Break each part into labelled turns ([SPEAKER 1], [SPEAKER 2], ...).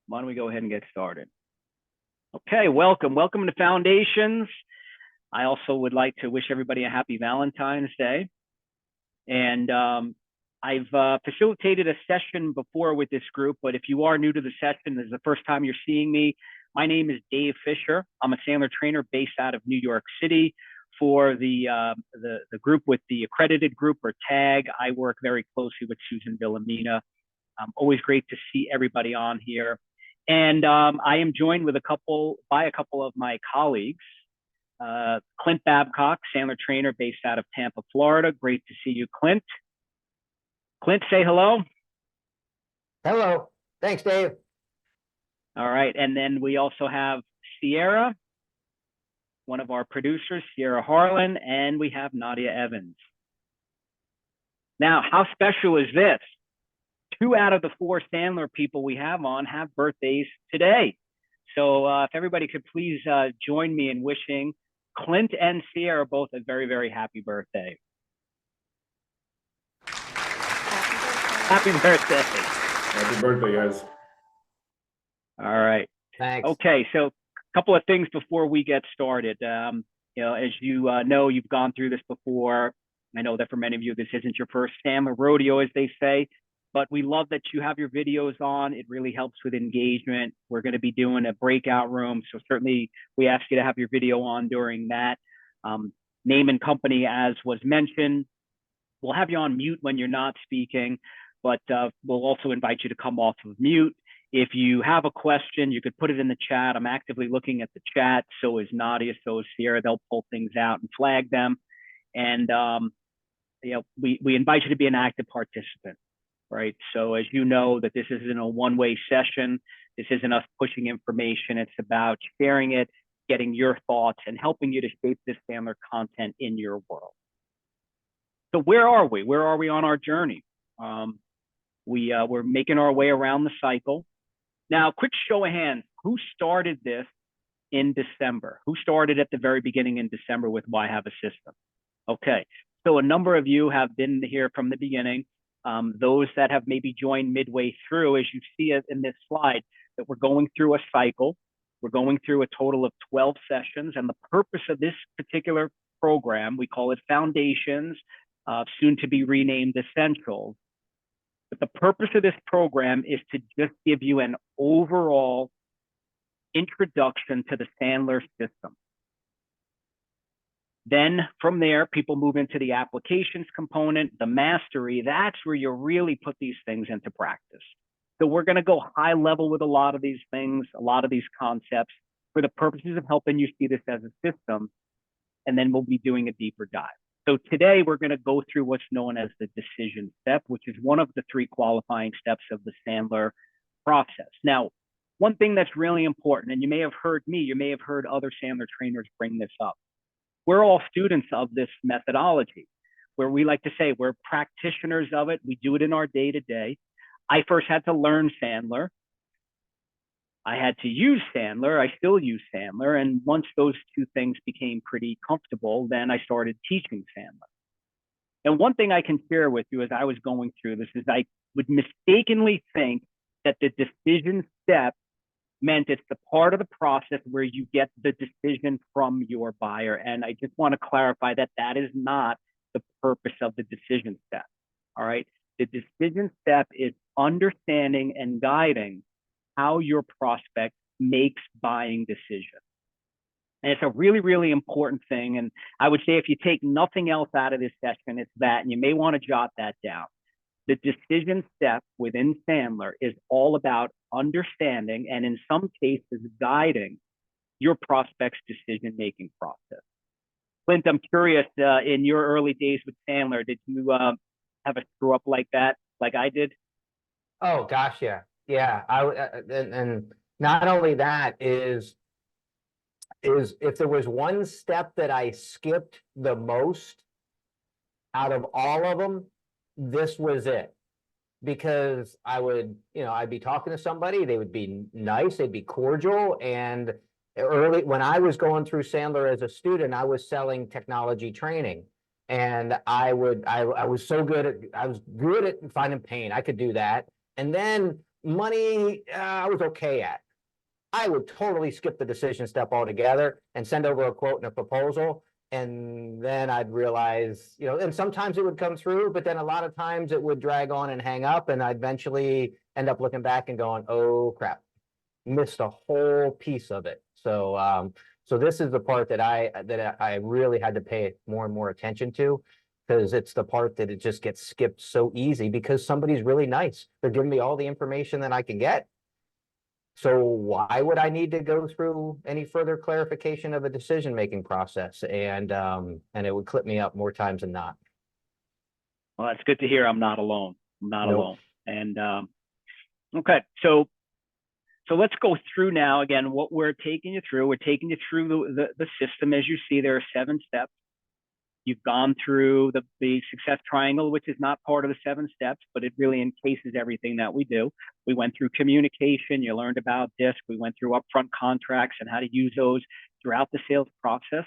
[SPEAKER 1] Why don't we go ahead and get started? Okay, welcome to Foundations. I also would like to wish everybody a happy Valentine's Day. And I've facilitated a session before with this group, but if you are new to the session, this is the first time you're seeing me. My name is Dave Fisher. I'm a Sandler trainer based out of New York City. For the group with the accredited group or tag, I work very closely with Susan Villamina. Always great to see everybody on here. And I am joined with a couple of my colleagues. Clint Babcock, Sandler trainer based out of Tampa, Florida. Great to see you, Clint. Clint, say hello.
[SPEAKER 2] Hello. Thanks, Dave.
[SPEAKER 1] All right. And then we also have Sierra, one of our producers, Sierra Harlan, and we have Nadia Evans. Now, how special is this? 2 out of the 4 Sandler people we have on have birthdays today. So if everybody could please join me in wishing Clint and Sierra both a very, very happy birthday. Happy birthday.
[SPEAKER 3] Happy birthday, guys.
[SPEAKER 1] All right.
[SPEAKER 2] Thanks.
[SPEAKER 1] Okay, so a couple of things before we get started. As you know, you've gone through this before. I know that for many of you, this isn't your first Sandler rodeo, as they say, but we love that you have your videos on. It really helps with engagement. We're going to be doing a breakout room, so certainly we ask you to have your video on during that. Name and company, as was mentioned. We'll have you on mute when you're not speaking, but we'll also invite you to come off of mute. If you have a question, you could put it in the chat. I'm actively looking at the chat. So is Nadia, so is Sierra. They'll pull things out and flag them. And we invite you to be an active participant, right? So as you know, that this isn't a one-way session. This isn't us pushing information. It's about sharing it, getting your thoughts, and helping you to shape this Sandler content in your world. So where are we? Where are we on our journey? We're making our way around the cycle. Now, quick show of hands, who started this in December? Who started at the very beginning in December with Why Have a System? Okay, so a number of you have been here from the beginning. Those that have maybe joined midway through, as you see it in this slide, that we're going through a cycle. We're going through a total of 12 sessions, and the purpose of this particular program, we call it Foundations, soon to be renamed Essentials. But the purpose of this program is to just give you an overall introduction to the Sandler system. Then from there, people move into the applications component, the mastery. That's where you really put these things into practice. So we're going to go high level with a lot of these things, a lot of these concepts for the purposes of helping you see this as a system. And then we'll be doing a deeper dive. So today we're going to go through what's known as the decision step, which is one of the 3 qualifying steps of the Sandler process. Now, one thing that's really important, and you may have heard me, you may have heard other Sandler trainers bring this up. We're all students of this methodology, where we like to say we're practitioners of it. We do it in our day-to-day. I first had to learn Sandler. I had to use Sandler. I still use Sandler. And once those 2 things became pretty comfortable, then I started teaching Sandler. And one thing I can share with you as I was going through this is I would mistakenly think that the decision step meant it's the part of the process where you get the decision from your buyer. And I just want to clarify that that is not the purpose of the decision step. All right. The decision step is understanding and guiding how your prospect makes buying decisions. And it's a really, really important thing. And I would say if you take nothing else out of this session, it's that, and you may want to jot that down. The decision step within Sandler is all about understanding and in some cases guiding your prospect's decision-making process. Clint, I'm curious, in your early days with Sandler, did you have a screw up like that, like I did?
[SPEAKER 2] Oh gosh, yeah. Yeah, and not only that is if there was one step that I skipped the most out of all of them, this was it. Because I'd be talking to somebody, they would be nice, they'd be cordial, and early when I was going through Sandler as a student, I was selling technology training, and I was good at finding pain. I could do that. And then Money, I was okay at. I would totally skip the decision step altogether and send over a quote and a proposal. And then I'd realize, and sometimes it would come through, but then a lot of times it would drag on and hang up. And I'd eventually end up looking back and going, oh crap, missed a whole piece of it. So this is the part that I really had to pay more and more attention to, because it's the part that it just gets skipped so easy because somebody's really nice. They're giving me all the information that I can get. So why would I need to go through any further clarification of a decision-making process? And it would clip me up more times than not.
[SPEAKER 1] Well, that's good to hear. I'm not alone. I'm not
[SPEAKER 2] Nope.
[SPEAKER 1] alone. And okay, so let's go through now again what we're taking you through. We're taking you through the system. As you see, there are 7 steps. You've gone through the success triangle, which is not part of the 7 steps, but it really encases everything that we do. We went through communication. You learned about DISC. We went through upfront contracts and how to use those throughout the sales process.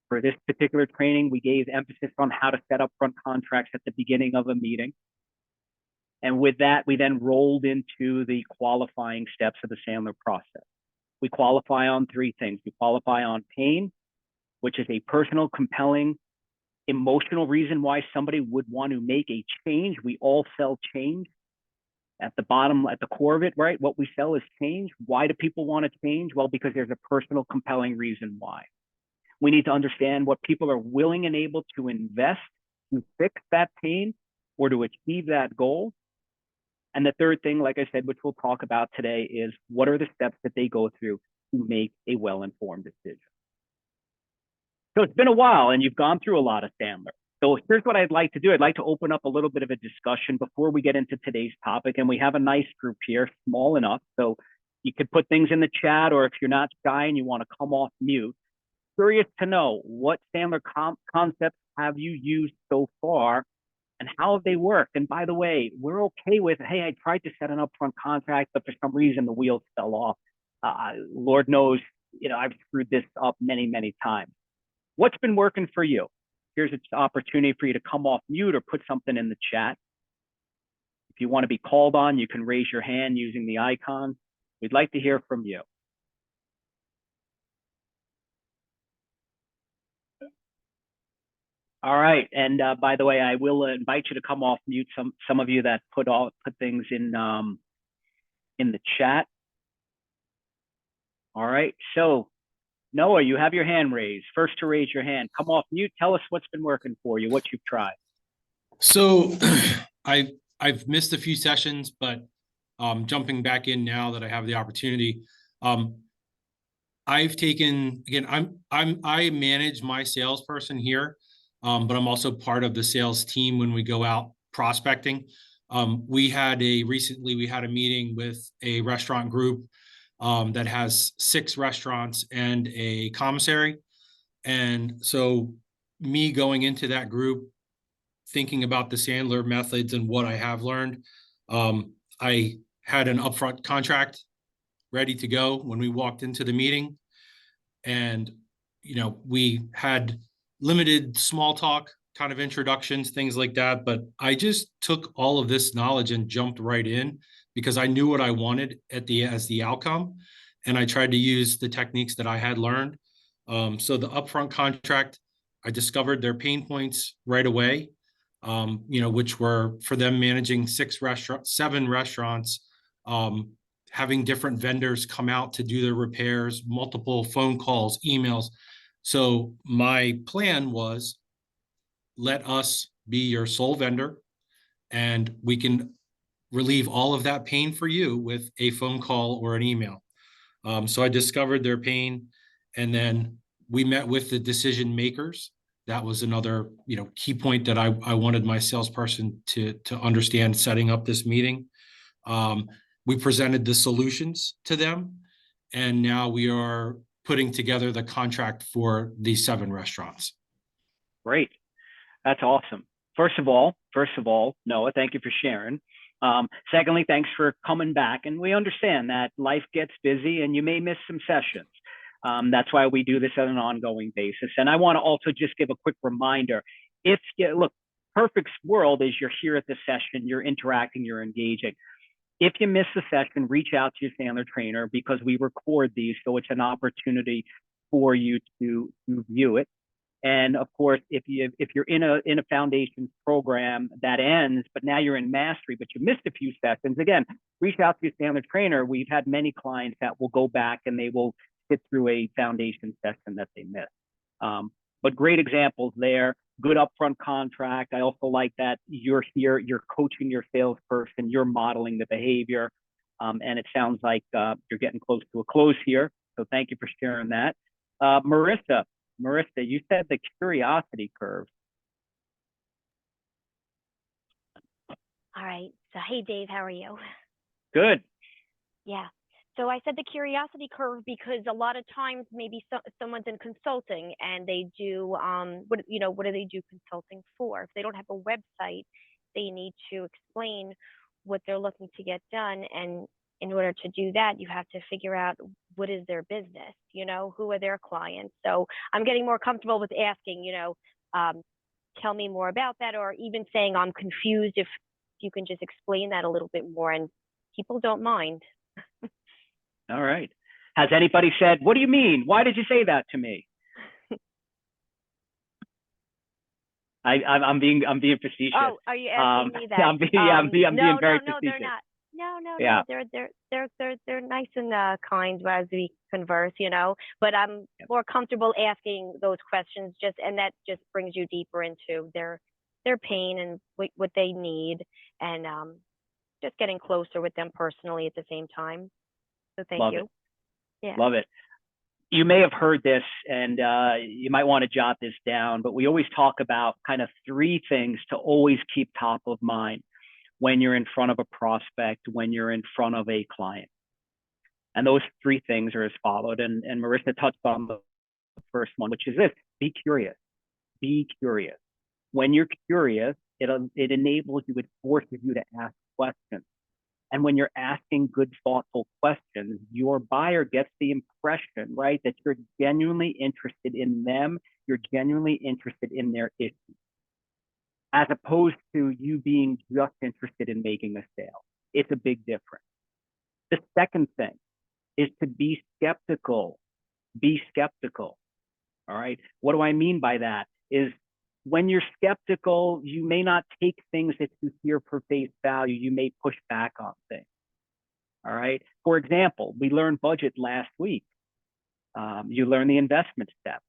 [SPEAKER 1] For this particular training, we gave emphasis on how to set upfront contracts at the beginning of a meeting. And with that, we then rolled into the qualifying steps of the Sandler process. We qualify on 3 things. We qualify on pain, which is a personal, compelling, emotional reason why somebody would want to make a change. We all sell change. At the bottom, at the core of it, right? What we sell is change. Why do people want to change? Well, because there's a personal, compelling reason why. We need to understand what people are willing and able to invest to fix that pain or to achieve that goal. And the third thing, like I said, which we'll talk about today, is what are the steps that they go through to make a well-informed decision. So it's been a while and you've gone through a lot of Sandler. So here's what I'd like to do. I'd like to open up a little bit of a discussion before we get into today's topic. And we have a nice group here, small enough. So you could put things in the chat, or if you're not shy and you want to come off mute. Curious to know, what Sandler concepts have you used so far and how have they worked? And by the way, we're okay with, hey, I tried to set an upfront contract, but for some reason the wheels fell off. Lord knows, I've screwed this up many, many times. What's been working for you? Here's an opportunity for you to come off mute or put something in the chat. If you want to be called on, you can raise your hand using the icon. We'd like to hear from you. All right, and by the way, I will invite you to come off mute. Some of you that put things in the chat. All right, so Noah, you have your hand raised. First to raise your hand. Come off mute. Tell us what's been working for you, what you've tried.
[SPEAKER 4] So I've missed a few sessions, but jumping back in now that I have the opportunity. I've taken, again, I manage my salesperson here, but I'm also part of the sales team when we go out prospecting. Recently we had a meeting with a restaurant group that has 6 restaurants and a commissary. And so me going into that group, thinking about the Sandler methods and what I have learned, I had an upfront contract ready to go when we walked into the meeting. And, we had limited small talk kind of introductions, things like that. But I just took all of this knowledge and jumped right in because I knew what I wanted as the outcome. And I tried to use the techniques that I had learned. So the upfront contract, I discovered their pain points right away, which were for them managing 7 restaurants, having different vendors come out to do their repairs, multiple phone calls, emails. So my plan was, let us be your sole vendor and we can relieve all of that pain for you with a phone call or an email. So I discovered their pain, and then we met with the decision makers. That was another, key point that I wanted my salesperson to understand setting up this meeting. We presented the solutions to them, and now we are putting together the contract for the 7 restaurants.
[SPEAKER 1] Great. That's awesome. First of all, Noah, thank you for sharing. Secondly, thanks for coming back. And we understand that life gets busy and you may miss some sessions. That's why we do this on an ongoing basis. And I want to also just give a quick reminder. Look, perfect world is you're here at the session, you're interacting, you're engaging. If you miss a session, reach out to your Sandler trainer because we record these, so it's an opportunity for you to view it. And of course, if you're in a foundations program that ends, but now you're in mastery, but you missed a few sessions, again, reach out to your Sandler trainer. We've had many clients that will go back and they will sit through a foundation session that they missed. But great examples there. Good upfront contract. I also like that you're here, you're coaching your salesperson, you're modeling the behavior. And it sounds like you're getting close to a close here. So thank you for sharing that. Marissa, you said the curiosity curve.
[SPEAKER 5] All right. So, hey, Dave, how are you?
[SPEAKER 1] Good.
[SPEAKER 5] Yeah. So I said the curiosity curve because a lot of times maybe someone's in consulting and they do what do they do consulting for? If they don't have a website, they need to explain what they're looking to get done, and in order to do that, you have to figure out what is their business, who are their clients. So I'm getting more comfortable with asking, tell me more about that, or even saying I'm confused, if you can just explain that a little bit more, and people don't mind.
[SPEAKER 1] All right. Has anybody said, what do you mean? Why did you say that to me? I'm being facetious.
[SPEAKER 5] Oh, are you asking me that?
[SPEAKER 1] I'm being very
[SPEAKER 5] no,
[SPEAKER 1] facetious.
[SPEAKER 5] they're not. No,
[SPEAKER 1] Yeah.
[SPEAKER 5] they're nice and kind as we converse, But I'm more comfortable asking those questions, and that just brings you deeper into their pain and what they need, and just getting closer with them personally at the same time. So thank you. Yeah.
[SPEAKER 1] Love it. You may have heard this, and you might want to jot this down, but we always talk about kind of 3 things to always keep top of mind when you're in front of a prospect, when you're in front of a client. And those 3 things are as followed. And Marissa touched on the first one, which is this: be curious. Be curious. When you're curious, it enables you, it forces you to ask questions. And when you're asking good, thoughtful questions, your buyer gets the impression, right, that you're genuinely interested in them, you're genuinely interested in their issues, as opposed to you being just interested in making a sale. It's a big difference. The second thing is to be skeptical. Be skeptical. All right. What do I mean by that? Is when you're skeptical, you may not take things that you hear for face value. You may push back on things. All right. For example, we learned budget last week. You learn the investment step.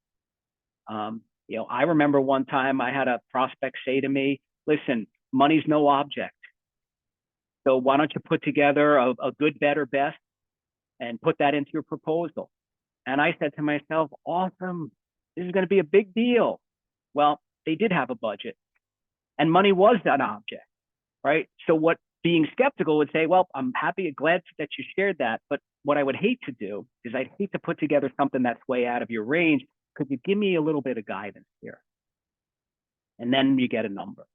[SPEAKER 1] I remember one time I had a prospect say to me, listen, money's no object. So why don't you put together a good, better, best and put that into your proposal? And I said to myself, awesome. This is going to be a big deal. Well, they did have a budget, and money was an object, right? So what being skeptical would say, well, I'm glad that you shared that. But what I would hate to do is I'd hate to put together something that's way out of your range. Could you give me a little bit of guidance here? And then you get a number.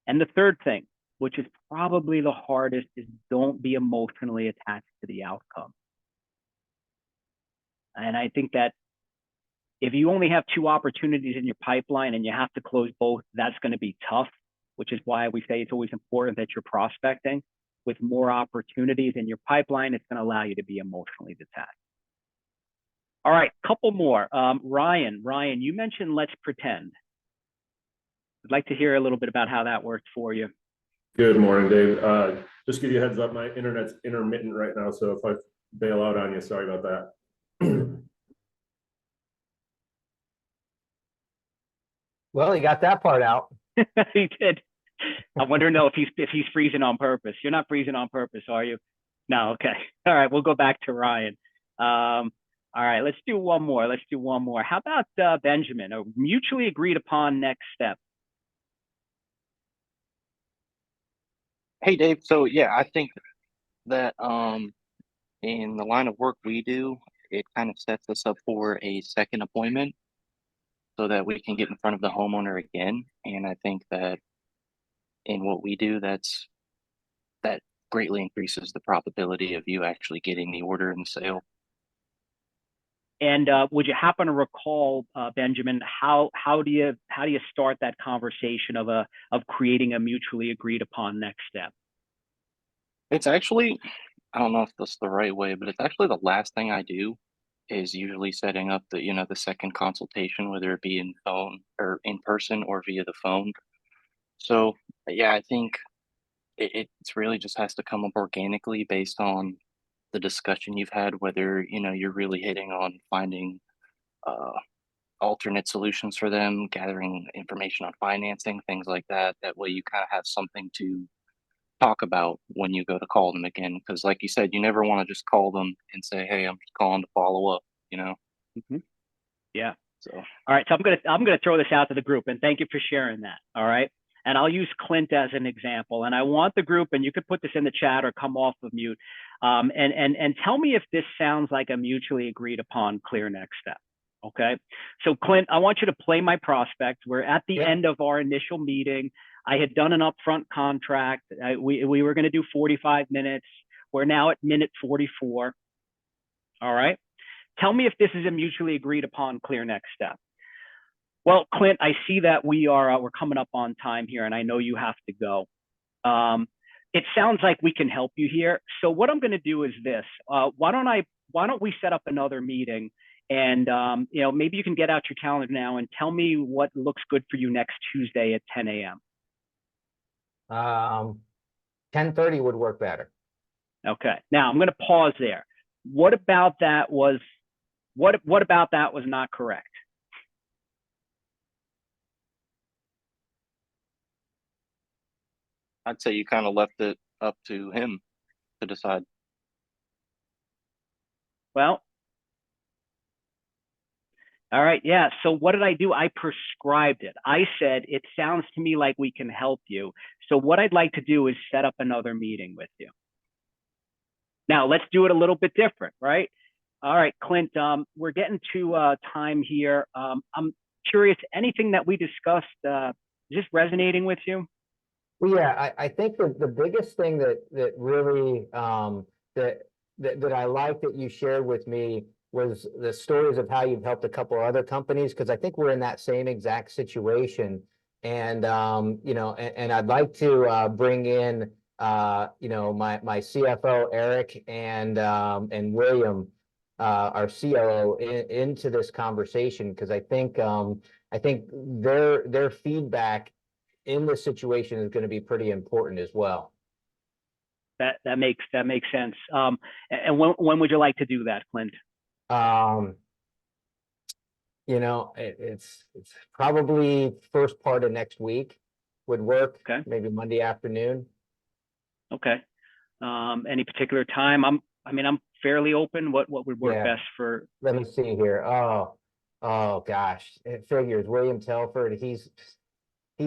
[SPEAKER 1] And the third thing, which is probably the hardest, is don't be emotionally attached to the outcome. And I think that if you only have 2 opportunities in your pipeline and you have to close both, that's going to be tough, which is why we say it's always important that you're prospecting. With more opportunities in your pipeline, it's going to allow you to be emotionally detached. All right, couple more. Ryan, you mentioned let's pretend. I'd like to hear a little bit about how that worked for you.
[SPEAKER 3] Good morning, Dave. Just give you a heads up, my internet's intermittent right now, so if I bail out on you, sorry about that.
[SPEAKER 2] Well, he got that part out.
[SPEAKER 1] He did. I wonder if he's freezing on purpose. You're not freezing on purpose, are you? No. Okay. All right. We'll go back to Ryan. All right. Let's do one more. How about Benjamin? A mutually agreed upon next step.
[SPEAKER 6] Hey Dave, so yeah, I think that in the line of work we do, it kind of sets us up for a second appointment so that we can get in front of the homeowner again. And I think that in what we do, that greatly increases the probability of you actually getting the order and the sale.
[SPEAKER 1] And would you happen to recall, Benjamin, how do you start that conversation of creating a mutually agreed upon next step?
[SPEAKER 6] It's actually, I don't know if that's the right way, but it's actually the last thing I do is usually setting up the, the second consultation, whether it be in phone or in person or via the phone. So yeah, I think it's really just has to come up organically based on the discussion you've had, whether, you're really hitting on finding uh, alternate solutions for them, gathering information on financing, things like that. That way you kind of have something to talk about when you go to call them again. Because like you said, you never want to just call them and say, hey, I'm just calling to follow up,
[SPEAKER 1] Mhm. Yeah.
[SPEAKER 6] So
[SPEAKER 1] All right. So I'm gonna throw this out to the group, and thank you for sharing that. All right. And I'll use Clint as an example. And I want the group, and you could put this in the chat or come off of mute, and tell me if this sounds like a mutually agreed upon clear next step. Okay. So Clint, I want you to play my prospect. We're at the
[SPEAKER 2] Yep.
[SPEAKER 1] end of our initial meeting. I had done an upfront contract. We were going to do 45 minutes. We're now at minute 44. All right. Tell me if this is a mutually agreed upon clear next step. Well, Clint, I see that we're coming up on time here, and I know you have to go. It sounds like we can help you here. So what I'm going to do is this. Why don't we set up another meeting, and maybe you can get out your calendar now and tell me what looks good for you next Tuesday at 10 a.m.
[SPEAKER 2] 10:30 would work better.
[SPEAKER 1] Okay. Now I'm going to pause there. What about that was not correct?
[SPEAKER 6] I'd say you kind of left it up to him to decide.
[SPEAKER 1] Well, all right. Yeah. So what did I do? I prescribed it. I said, it sounds to me like we can help you. So what I'd like to do is set up another meeting with you. Now let's do it a little bit different, right? All right, Clint, we're getting to time here. I'm curious, anything that we discussed, is this resonating with you?
[SPEAKER 2] Well, yeah, I think the biggest thing that really that I like that you shared with me was the stories of how you've helped a couple of other companies, because I think we're in that same exact situation. And and I'd like to bring in my CFO Eric and William, our COO, into this conversation, because I think their feedback in this situation is going to be pretty important as well.
[SPEAKER 1] That makes sense. And when would you like to do that, Clint?
[SPEAKER 2] It's probably first part of next week would work.
[SPEAKER 1] Okay.
[SPEAKER 2] Maybe Monday afternoon.
[SPEAKER 1] Okay. Any particular time? I'm fairly open. What would work
[SPEAKER 2] Yeah.
[SPEAKER 1] best for?
[SPEAKER 2] Let me see here. Oh gosh, it figures William Telford. He's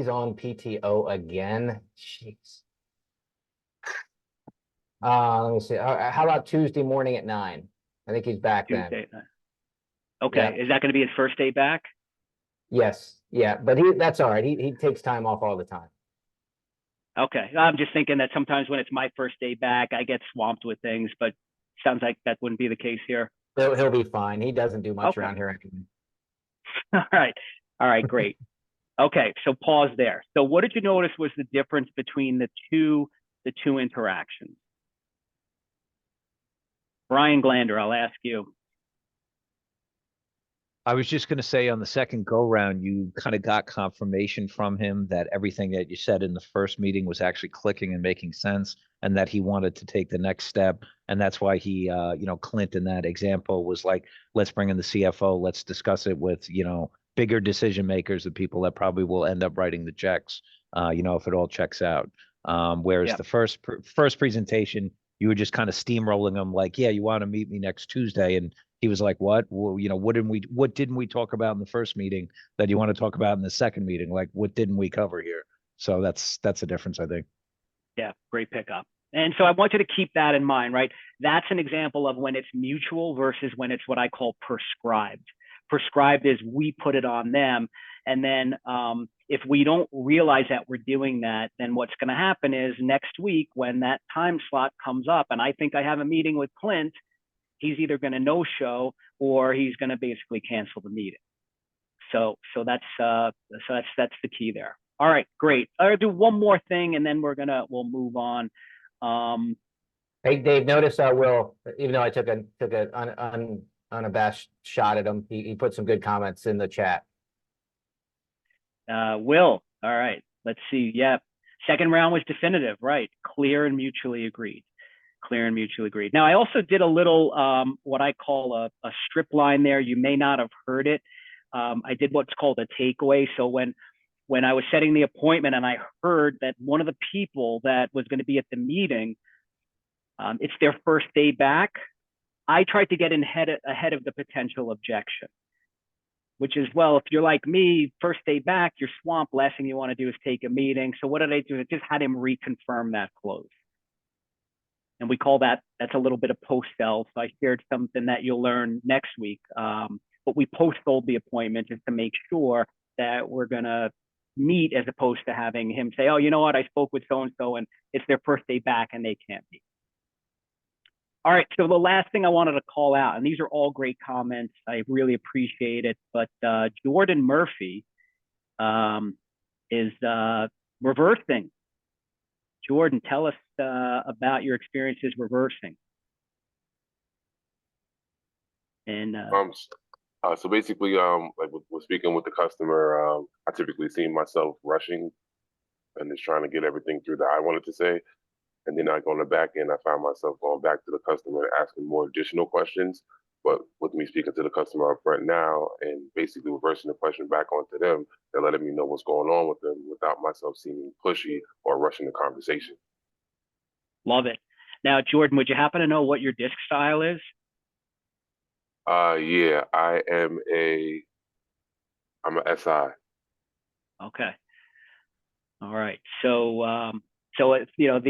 [SPEAKER 2] on PTO again. Jeez. Let me see. How about Tuesday morning at 9? I think he's back then.
[SPEAKER 1] Tuesday. Okay.
[SPEAKER 2] Yeah.
[SPEAKER 1] Is that going to be his first day back?
[SPEAKER 2] Yes. Yeah. But that's all right. He takes time off all the time.
[SPEAKER 1] Okay. I'm just thinking that sometimes when it's my first day back, I get swamped with things, but sounds like that wouldn't be the case here.
[SPEAKER 2] He'll be fine. He doesn't do much
[SPEAKER 1] Okay.
[SPEAKER 2] around here anyway.
[SPEAKER 1] All right, great. Okay, so pause there. So what did you notice was the difference between the two interactions? Brian Glander, I'll ask you.
[SPEAKER 7] I was just going to say, on the second go round, you kind of got confirmation from him that everything that you said in the first meeting was actually clicking and making sense, and that he wanted to take the next step. And that's why he, Clint in that example was like, let's bring in the CFO, let's discuss it with, bigger decision makers, the people that probably will end up writing the checks, if it all checks out. Whereas
[SPEAKER 1] Yep.
[SPEAKER 7] the first presentation, you were just kind of steamrolling them like, yeah, you want to meet me next Tuesday. And he was like, what? Well, what didn't we talk about in the first meeting that you want to talk about in the second meeting? Like, what didn't we cover here? So that's the difference, I think.
[SPEAKER 1] Yeah, great pickup. And so I want you to keep that in mind, right? That's an example of when it's mutual versus when it's what I call prescribed. Prescribed is we put it on them. And then if we don't realize that we're doing that, then what's going to happen is next week when that time slot comes up, and I think I have a meeting with Clint, he's either going to no show or he's going to basically cancel the meeting. So that's the key there. All right, great. I'll do one more thing and then we'll move on.
[SPEAKER 2] Hey, Dave, notice Will, even though I took a unabashed shot at him, he put some good comments in the chat.
[SPEAKER 1] Will, all right, let's see. Yeah, second round was definitive, right? Clear and mutually agreed. Clear and mutually agreed. Now, I also did a little, what I call a strip line there. You may not have heard it. I did what's called a takeaway. So when I was setting the appointment and I heard that one of the people that was going to be at the meeting, it's their first day back, I tried to get ahead of the potential objection, which is, well, if you're like me, first day back, you're swamped. Last thing you want to do is take a meeting. So what did I do? I just had him reconfirm that close. And we call that's a little bit of post-sell. So I shared something that you'll learn next week. But we post-sold the appointment just to make sure that we're going to meet, as opposed to having him say, oh, you know what? I spoke with so-and-so and it's their first day back and they can't meet. All right, so the last thing I wanted to call out, and these are all great comments, I really appreciate it, but Jordan Murphy is reversing. Jordan, tell us about your experiences reversing. And
[SPEAKER 8] so basically, like with speaking with the customer, I typically see myself rushing and just trying to get everything through that I wanted to say. And then I go on the back end, I find myself going back to the customer and asking more additional questions. But with me speaking to the customer up front now and basically reversing the question back onto them, they're letting me know what's going on with them without myself seeming pushy or rushing the conversation.
[SPEAKER 1] Love it. Now, Jordan, would you happen to know what your disc style is?
[SPEAKER 8] Yeah, I'm a SI.
[SPEAKER 1] Okay. All right. So it's, you know,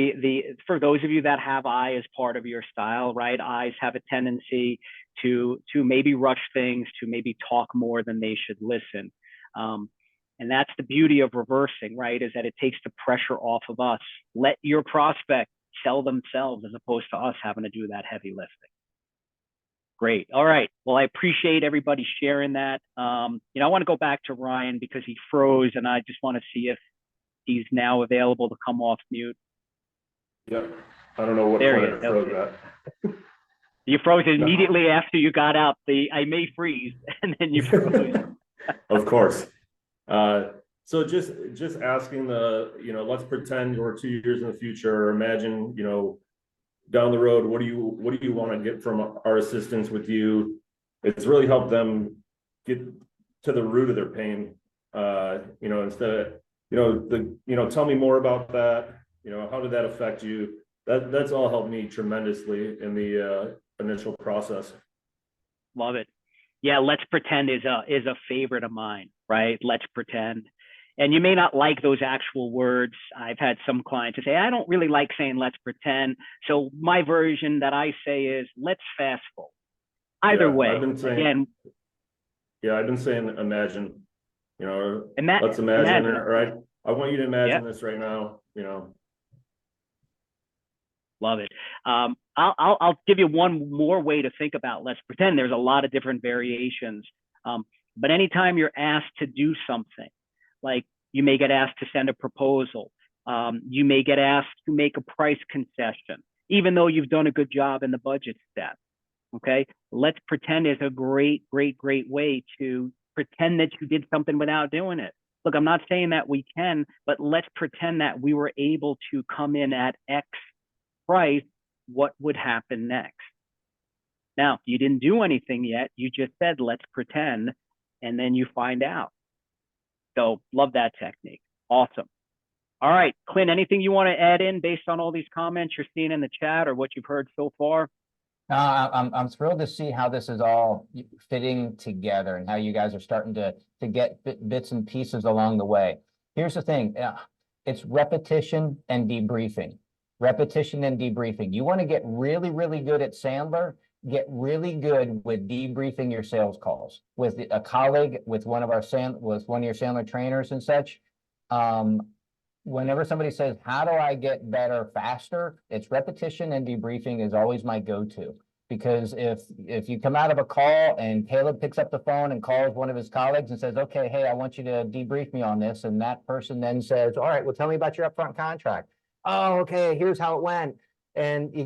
[SPEAKER 1] for those of you that have I as part of your style, right? I's have a tendency to maybe rush things, to maybe talk more than they should listen. And that's the beauty of reversing, right? Is that it takes the pressure off of us. Let your prospect sell themselves as opposed to us having to do that heavy lifting. Great. All right. Well, I appreciate everybody sharing that. I want to go back to Ryan because he froze, and I just want to see if he's now available to come off mute.
[SPEAKER 3] Yep. I don't know what
[SPEAKER 1] There
[SPEAKER 3] point I froze at.
[SPEAKER 1] You froze immediately after you got out the I may freeze, and then you froze.
[SPEAKER 3] Of course. So just asking let's pretend we're 2 years in the future. Imagine, down the road, what do you want to get from our assistance with you? It's really helped them get to the root of their pain. Instead of, tell me more about that. How did that affect you? That's all helped me tremendously in the initial process.
[SPEAKER 1] Love it. Yeah, let's pretend is a favorite of mine, right? Let's pretend. And you may not like those actual words. I've had some clients who say, I don't really like saying let's pretend. So my version that I say is let's fast forward. Either way,
[SPEAKER 3] I've been saying imagine, let's imagine it, right? I want you to imagine this right now,
[SPEAKER 1] Love it. I'll give you one more way to think about let's pretend. There's a lot of different variations. But anytime you're asked to do something, like you may get asked to send a proposal, you may get asked to make a price concession, even though you've done a good job in the budget step. Okay, let's pretend is a great way to pretend that you did something without doing it. Look, I'm not saying that we can, but let's pretend that we were able to come in at X price. What would happen next? Now, you didn't do anything yet. You just said, let's pretend, and then you find out. So love that technique. Awesome. All right, Clint, anything you want to add in based on all these comments you're seeing in the chat or what you've heard so far?
[SPEAKER 2] I'm thrilled to see how this is all fitting together and how you guys are starting to get bits and pieces along the way. Here's the thing. It's repetition and debriefing. Repetition and debriefing. You want to get really, really good at Sandler, get really good with debriefing your sales calls with a colleague, with one of your Sandler trainers and such. Whenever somebody says, how do I get better faster? It's repetition and debriefing is always my go-to. Because if you come out of a call and Caleb picks up the phone and calls one of his colleagues and says, okay, hey, I want you to debrief me on this. And that person then says, all right, well, tell me about your upfront contract. Oh, okay, here's how it went. and you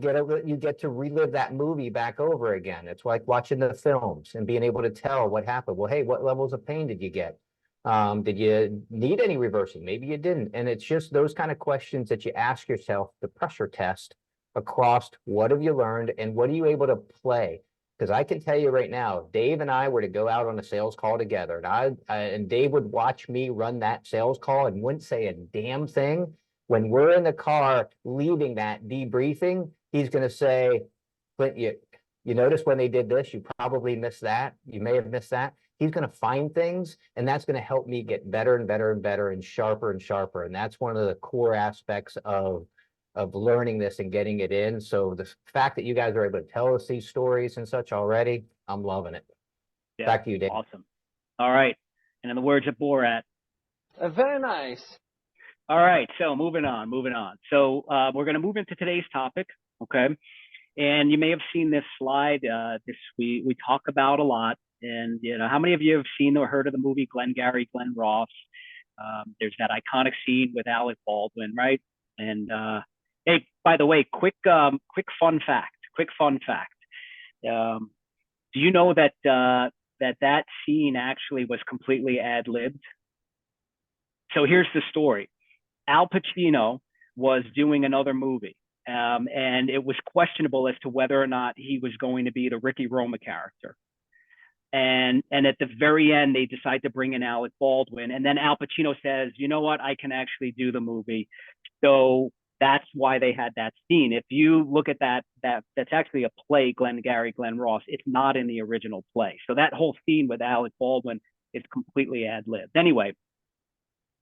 [SPEAKER 2] get to relive that movie back over again. It's like watching the films and being able to tell what happened. Well, hey, what levels of pain did you get? Did you need any reversing? Maybe you didn't. And it's just those kind of questions that you ask yourself, the pressure test across what have you learned and what are you able to play? Because I can tell you right now, Dave and I were to go out on a sales call together, and and Dave would watch me run that sales call and wouldn't say a damn thing. When we're in the car leaving that debriefing, he's going to say, Clint, you notice when they did this, you probably missed that. You may have missed that. He's going to find things, and that's going to help me get better and better and better and sharper and sharper. And that's one of the core aspects of learning this and getting it in. So the fact that you guys are able to tell us these stories and such already, I'm loving it.
[SPEAKER 1] Yeah,
[SPEAKER 2] back to you, Dave.
[SPEAKER 1] awesome. All right. And in the words of Borat.
[SPEAKER 9] Very nice.
[SPEAKER 1] All right. So moving on. So we're going to move into today's topic. Okay. And you may have seen this slide. We talk about a lot. And, you know, how many of you have seen or heard of the movie Glengarry Glen Ross? There's that iconic scene with Alec Baldwin, right? And hey, by the way, quick fun fact. Do you know that that scene actually was completely ad-libbed? So here's the story. Al Pacino was doing another movie, and it was questionable as to whether or not he was going to be the Ricky Roma character. And at the very end, they decide to bring in Alec Baldwin, and then Al Pacino says, "You know what? I can actually do the movie." So that's why they had that scene. If you look at that's actually a play, Glengarry Glen Ross. It's not in the original play. So that whole scene with Alec Baldwin is completely ad-libbed. Anyway,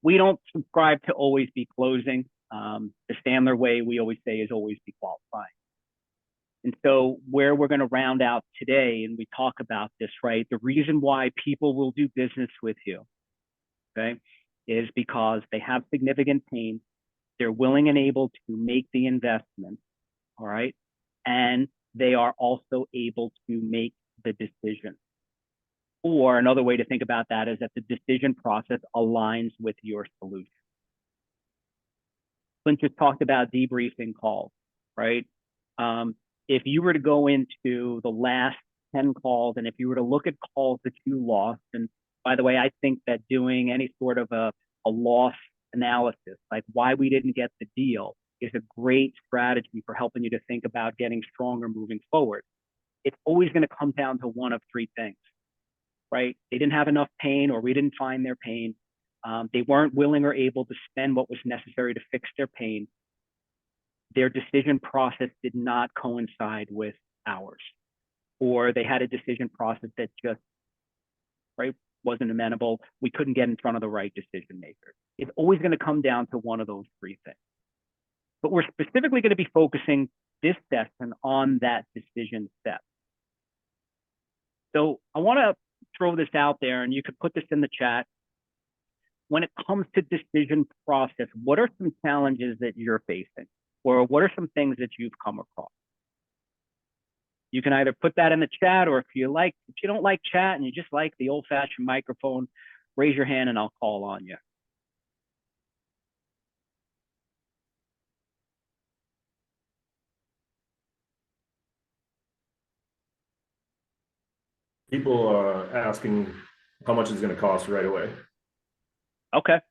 [SPEAKER 1] we don't subscribe to always be closing. The Sandler way, we always say, is always be qualifying. And so where we're going to round out today, and we talk about this, right? The reason why people will do business with you, okay, is because they have significant pain. They're willing and able to make the investment, all right? And they are also able to make the decision. Or another way to think about that is that the decision process aligns with your solution. Clint just talked about debriefing calls, right? If you were to go into the last 10 calls, and if you were to look at calls that you lost, and by the way, I think that doing any sort of a loss analysis, like why we didn't get the deal, is a great strategy for helping you to think about getting stronger moving forward. It's always going to come down to one of three things, right? They didn't have enough pain, or we didn't find their pain. They weren't willing or able to spend what was necessary to fix their pain. Their decision process did not coincide with ours, or they had a decision process that just, right, wasn't amenable. We couldn't get in front of the right decision maker. It's always going to come down to one of those three things. But we're specifically going to be focusing this session on that decision step. So I want to throw this out there, and you could put this in the chat. When it comes to decision process, what are some challenges that you're facing? Or what are some things that you've come across? You can either put that in the chat, or if you don't like chat and you just like the old-fashioned microphone, raise your hand and I'll call on you.
[SPEAKER 3] People asking how much it's going to cost right away.
[SPEAKER 1] Okay.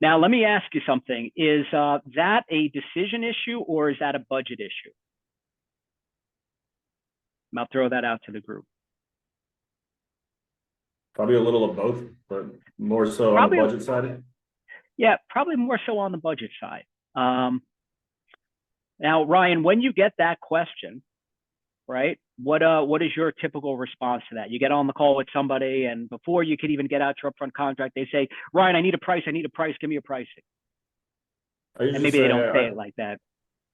[SPEAKER 1] Now, let me ask you something. Is that a decision issue, or is that a budget issue? I'll throw that out to the group.
[SPEAKER 3] Probably a little of both, but more so
[SPEAKER 1] Probably
[SPEAKER 3] on the budget side.
[SPEAKER 1] Yeah, probably more so on the budget side. Now, Ryan, when you get that question, right, what is your typical response to that? You get on the call with somebody, and before you could even get out your upfront contract, they say, "Ryan, I need a price, give me a pricing." And maybe they don't say it like that.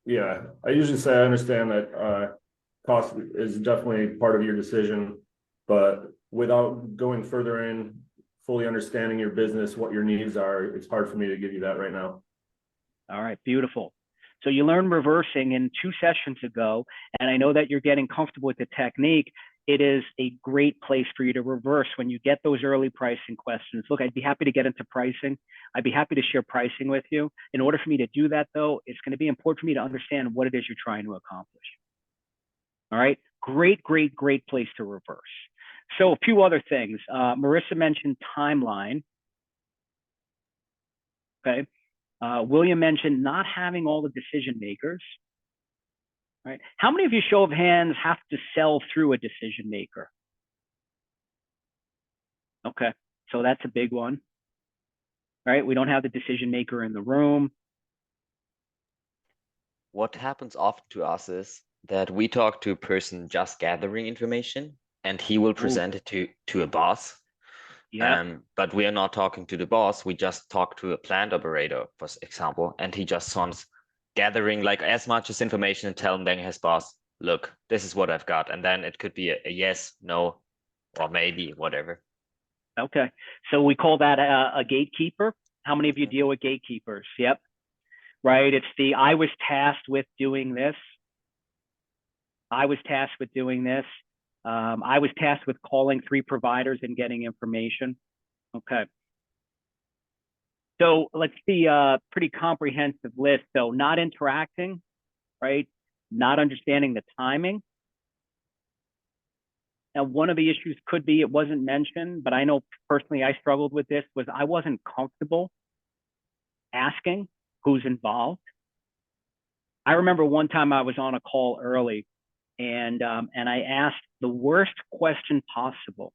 [SPEAKER 3] Yeah, I usually say I understand that cost is definitely part of your decision, but without going further in, fully understanding your business, what your needs are, it's hard for me to give you that right now.
[SPEAKER 1] All right, beautiful. So you learned reversing in 2 sessions ago, and I know that you're getting comfortable with the technique. it is a great place for you to reverse when you get those early pricing questions. Look, I'd be happy to get into pricing. I'd be happy to share pricing with you. In order for me to do that, though, it's going to be important for me to understand what it is you're trying to accomplish. All right. Great, great, great place to reverse. So a few other things. Marissa mentioned timeline. Okay. William mentioned not having all the decision makers. Right. How many of you, show of hands, have to sell through a decision maker? Okay. So that's a big one. Right. We don't have the decision maker in the room.
[SPEAKER 10] What happens often to us is that we talk to a person just gathering information and he will present it to a boss.
[SPEAKER 1] Yeah.
[SPEAKER 10] But we are not talking to the boss. We just talk to a plant operator, for example, and he just wants gathering like as much as information and telling then his boss, look, this is what I've got. And then it could be a yes, no, or maybe whatever.
[SPEAKER 1] Okay. So we call that a gatekeeper. How many of you deal with gatekeepers? Yep. Right. It's the, I was tasked with doing this. I was tasked with doing this. I was tasked with calling 3 providers and getting information. Okay. So let's see a pretty comprehensive list. So not interacting, right? Not understanding the timing. Now, one of the issues could be, it wasn't mentioned, but I know personally I struggled with this, was I wasn't comfortable asking who's involved. I remember one time I was on a call early and I asked the worst question possible.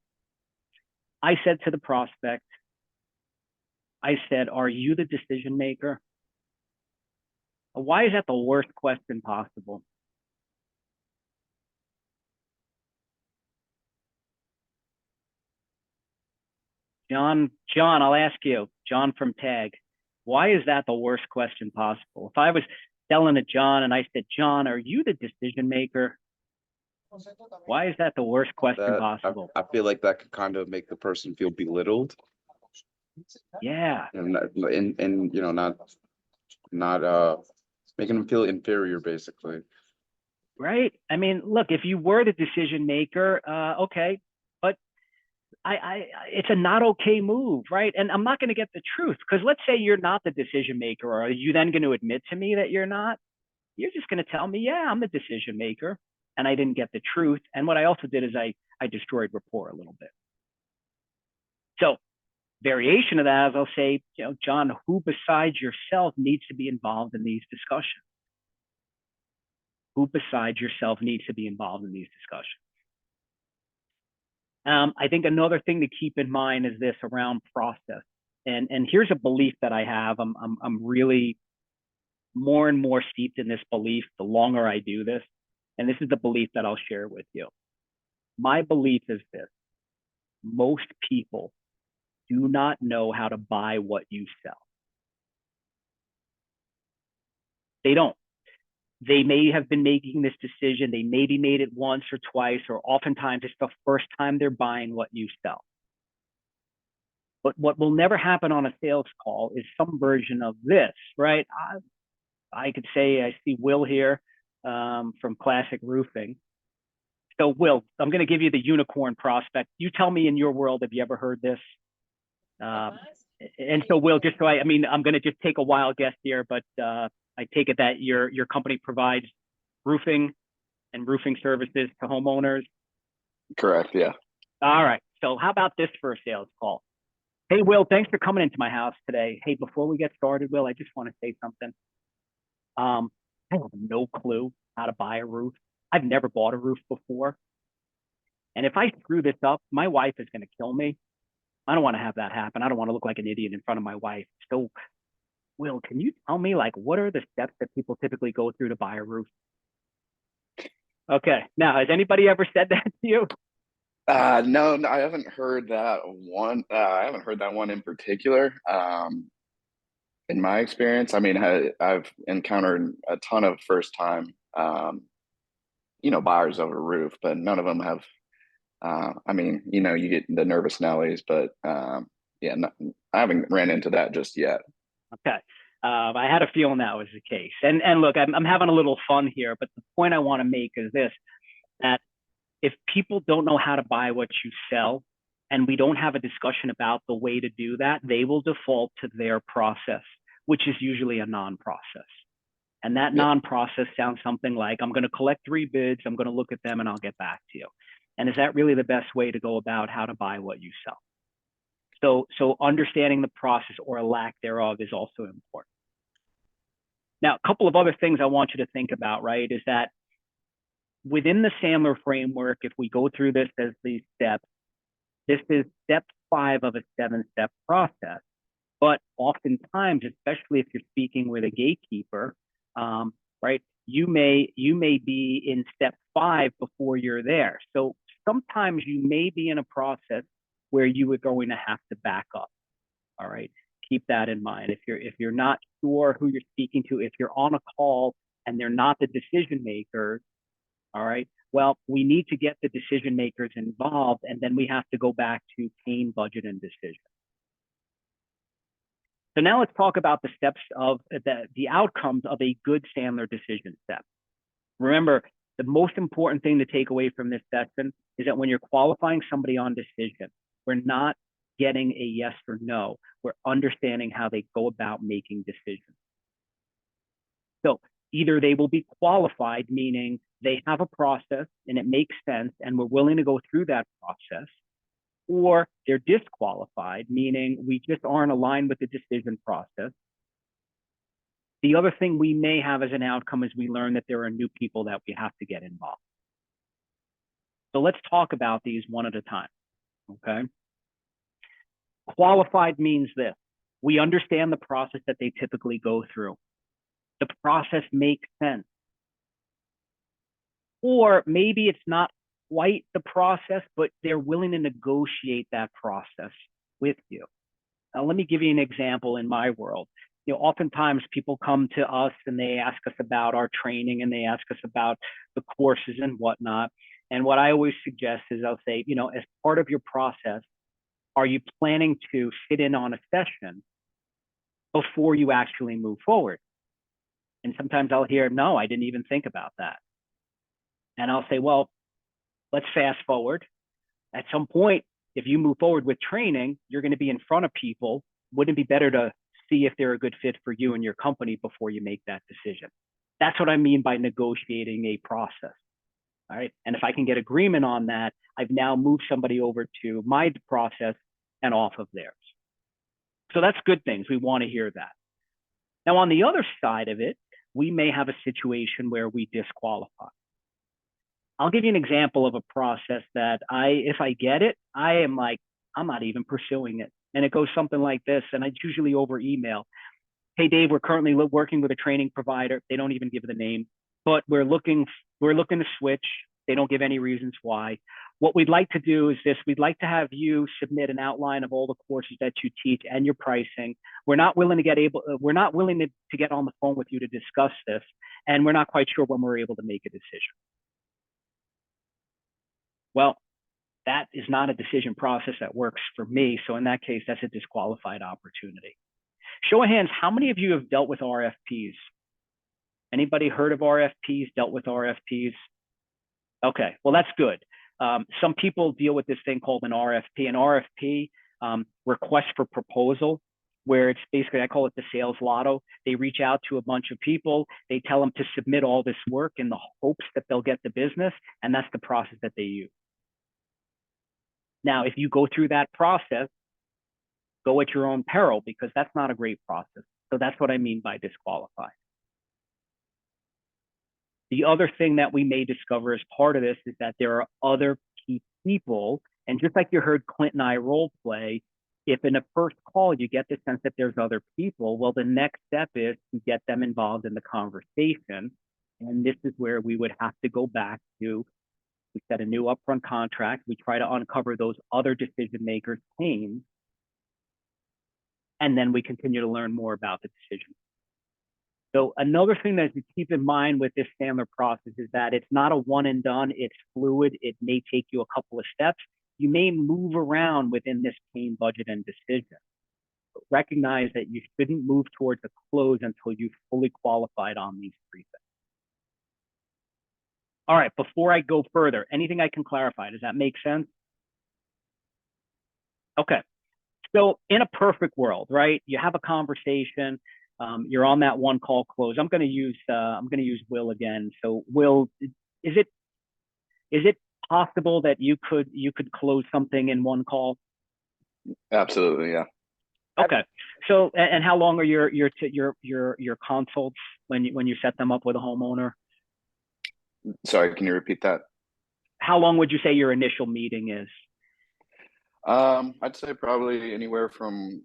[SPEAKER 1] I said to the prospect, I said, are you the decision maker? Why is that the worst question possible? John, I'll ask you, John from Tag, why is that the worst question possible? If I was selling to John and I said, John, are you the decision maker? Why is that the worst question possible?
[SPEAKER 11] I feel like that could kind of make the person feel belittled.
[SPEAKER 1] Yeah.
[SPEAKER 11] And you know, not making them feel inferior, basically.
[SPEAKER 1] Right. I mean, look, if you were the decision maker, okay, but it's a not okay move, right? And I'm not going to get the truth, because let's say you're not the decision maker. Are you then going to admit to me that you're not? You're just going to tell me, yeah, I'm the decision maker, and I didn't get the truth. And what I also did is I destroyed rapport a little bit. So variation of that is I'll say, you know, John, who besides yourself needs to be involved in these discussions? Who besides yourself needs to be involved in these discussions? I think another thing to keep in mind is this around process. And here's a belief that I have. I'm really more and more steeped in this belief the longer I do this. And this is the belief that I'll share with you. My belief is this: most people do not know how to buy what you sell. They don't. They may have been making this decision. They maybe made it once or twice, or oftentimes it's the first time they're buying what you sell. But what will never happen on a sales call is some version of this, right? I could say, I see Will here from Classic Roofing. So Will, I'm going to give you the unicorn prospect. You tell me in your world, have you ever heard this? And so Will, just so I'm going to just take a wild guess here, but I take it that your company provides roofing and roofing services to homeowners.
[SPEAKER 11] Correct. Yeah.
[SPEAKER 1] All right. So how about this for a sales call? Hey, Will, thanks for coming into my house today. Hey, before we get started, Will, I just want to say something. I have no clue how to buy a roof. I've never bought a roof before. And if I screw this up, my wife is going to kill me. I don't want to have that happen. I don't want to look like an idiot in front of my wife. So, Will, can you tell me, like, what are the steps that people typically go through to buy a roof? Okay. Now, has anybody ever said that to you?
[SPEAKER 11] No, I haven't heard that one. I haven't heard that one in particular. In my experience, I mean, I've encountered a ton of first-time, buyers of a roof, but none of them have. I mean, you get the nervous Nellies, but yeah, I haven't ran into that just yet.
[SPEAKER 1] Okay. I had a feeling that was the case. And look, I'm having a little fun here, but the point I want to make is this, that if people don't know how to buy what you sell, and we don't have a discussion about the way to do that, they will default to their process, which is usually a non-process. And that non-process sounds something like, I'm going to collect 3 bids, I'm going to look at them, and I'll get back to you. And is that really the best way to go about how to buy what you sell? So understanding the process or a lack thereof is also important. Now, a couple of other things I want you to think about, right, is that within the Sandler framework, if we go through this as these steps, this is step 5 of a 7-step process. But oftentimes, especially if you're speaking with a gatekeeper, right, you may be in step 5 before you're there. So sometimes you may be in a process where you are going to have to back up. All right, keep that in mind. If you're not sure who you're speaking to, if you're on a call and they're not the decision makers, all right, well, we need to get the decision makers involved, and then we have to go back to pain, budget, and decision. So now let's talk about the steps of the outcomes of a good Sandler decision step. Remember, the most important thing to take away from this session is that when you're qualifying somebody on decision, we're not getting a yes or no. We're understanding how they go about making decisions. So either they will be qualified, meaning they have a process and it makes sense and we're willing to go through that process, or they're disqualified, meaning we just aren't aligned with the decision process. The other thing we may have as an outcome is we learn that there are new people that we have to get involved. So let's talk about these one at a time, okay? Qualified means this: we understand the process that they typically go through. The process makes sense. Or maybe it's not quite the process, but they're willing to negotiate that process with you. Now, let me give you an example in my world. You know, oftentimes people come to us and they ask us about our training and they ask us about the courses and whatnot. And what I always suggest is I'll say, you know, as part of your process, are you planning to sit in on a session before you actually move forward? And sometimes I'll hear, no, I didn't even think about that. And I'll say, well, let's fast forward. At some point, if you move forward with training, you're going to be in front of people. Wouldn't it be better to see if they're a good fit for you and your company before you make that decision? That's what I mean by negotiating a process. All right. And if I can get agreement on that, I've now moved somebody over to my process and off of theirs. So that's good things. We want to hear that. Now, on the other side of it, we may have a situation where we disqualify. I'll give you an example of a process that if I get it, I am like, I'm not even pursuing it. And it goes something like this, and it's usually over email. Hey, Dave, we're currently working with a training provider. They don't even give the name, but we're looking to switch. They don't give any reasons why. What we'd like to do is this: we'd like to have you submit an outline of all the courses that you teach and your pricing. We're not willing to get on the phone with you to discuss this, and we're not quite sure when we're able to make a decision. Well, that is not a decision process that works for me. So in that case, that's a disqualified opportunity. Show of hands, how many of you have dealt with RFPs? Anybody heard of RFPs, dealt with RFPs? Okay, well, that's good. Some people deal with this thing called an RFP. An RFP, request for proposal, where it's basically, I call it the sales lotto. They reach out to a bunch of people. They tell them to submit all this work in the hopes that they'll get the business. And that's the process that they use. Now, if you go through that process, go at your own peril, because that's not a great process. So that's what I mean by disqualified. The other thing that we may discover as part of this is that there are other key people. And just like you heard Clint and I role play, if in a first call you get the sense that there's other people, well, the next step is to get them involved in the conversation. And this is where we would have to go back to, we set a new upfront contract. We try to uncover those other decision makers' pains. And then we continue to learn more about the decision. So another thing that you keep in mind with this Sandler process is that it's not a one and done, it's fluid. It may take you a couple of steps. You may move around within this pain, budget, and decision. But recognize that you shouldn't move towards a close until you've fully qualified on these 3 things. All right, before I go further, anything I can clarify? Does that make sense? Okay. So in a perfect world, right? You have a conversation. You're on that one call close. I'm going to use Will again. So Will, is it possible that you could close something in one call?
[SPEAKER 11] Absolutely, yeah.
[SPEAKER 1] Okay. So and how long are your consults when you set them up with a homeowner?
[SPEAKER 11] Sorry, can you repeat that?
[SPEAKER 1] How long would you say your initial meeting is?
[SPEAKER 11] I'd say probably anywhere from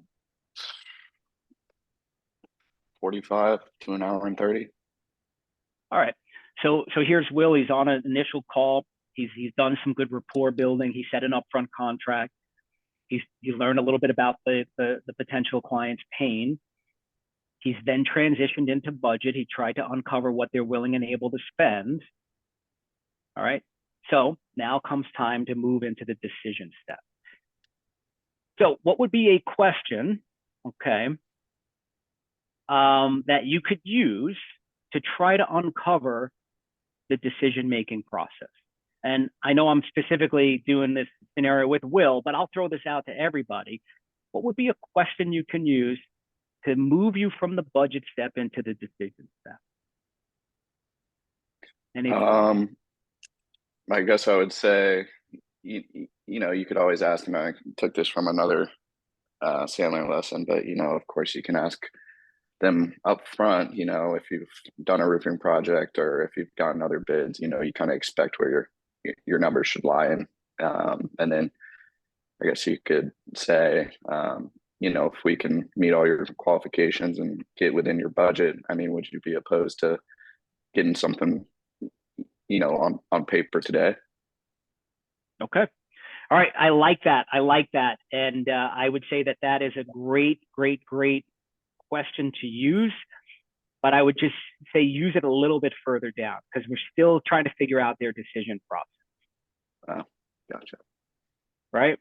[SPEAKER 11] 45 to an hour and 30.
[SPEAKER 1] All right. So here's Will. He's on an initial call. He's done some good rapport building. He set an upfront contract. He's learned a little bit about the potential client's pain. He's then transitioned into budget. He tried to uncover what they're willing and able to spend. All right. So now comes time to move into the decision step. So what would be a question, okay, that you could use to try to uncover the decision-making process? And I know I'm specifically doing this scenario with Will, but I'll throw this out to everybody. What would be a question you can use to move you from the budget step into the decision step? Anything?
[SPEAKER 11] I guess I would say, you know, you could always ask him. I took this from another Sandler lesson, but of course, you can ask them up front. If you've done a roofing project or if you've gotten other bids, you kind of expect where your numbers should lie in, and then I guess you could say, if we can meet all your qualifications and get within your budget, I mean, would you be opposed to getting something, on paper today?
[SPEAKER 1] Okay. All right. I like that. And I would say that is a great question to use, but I would just say use it a little bit further down because we're still trying to figure out their decision process.
[SPEAKER 11] Oh, gotcha.
[SPEAKER 1] Right.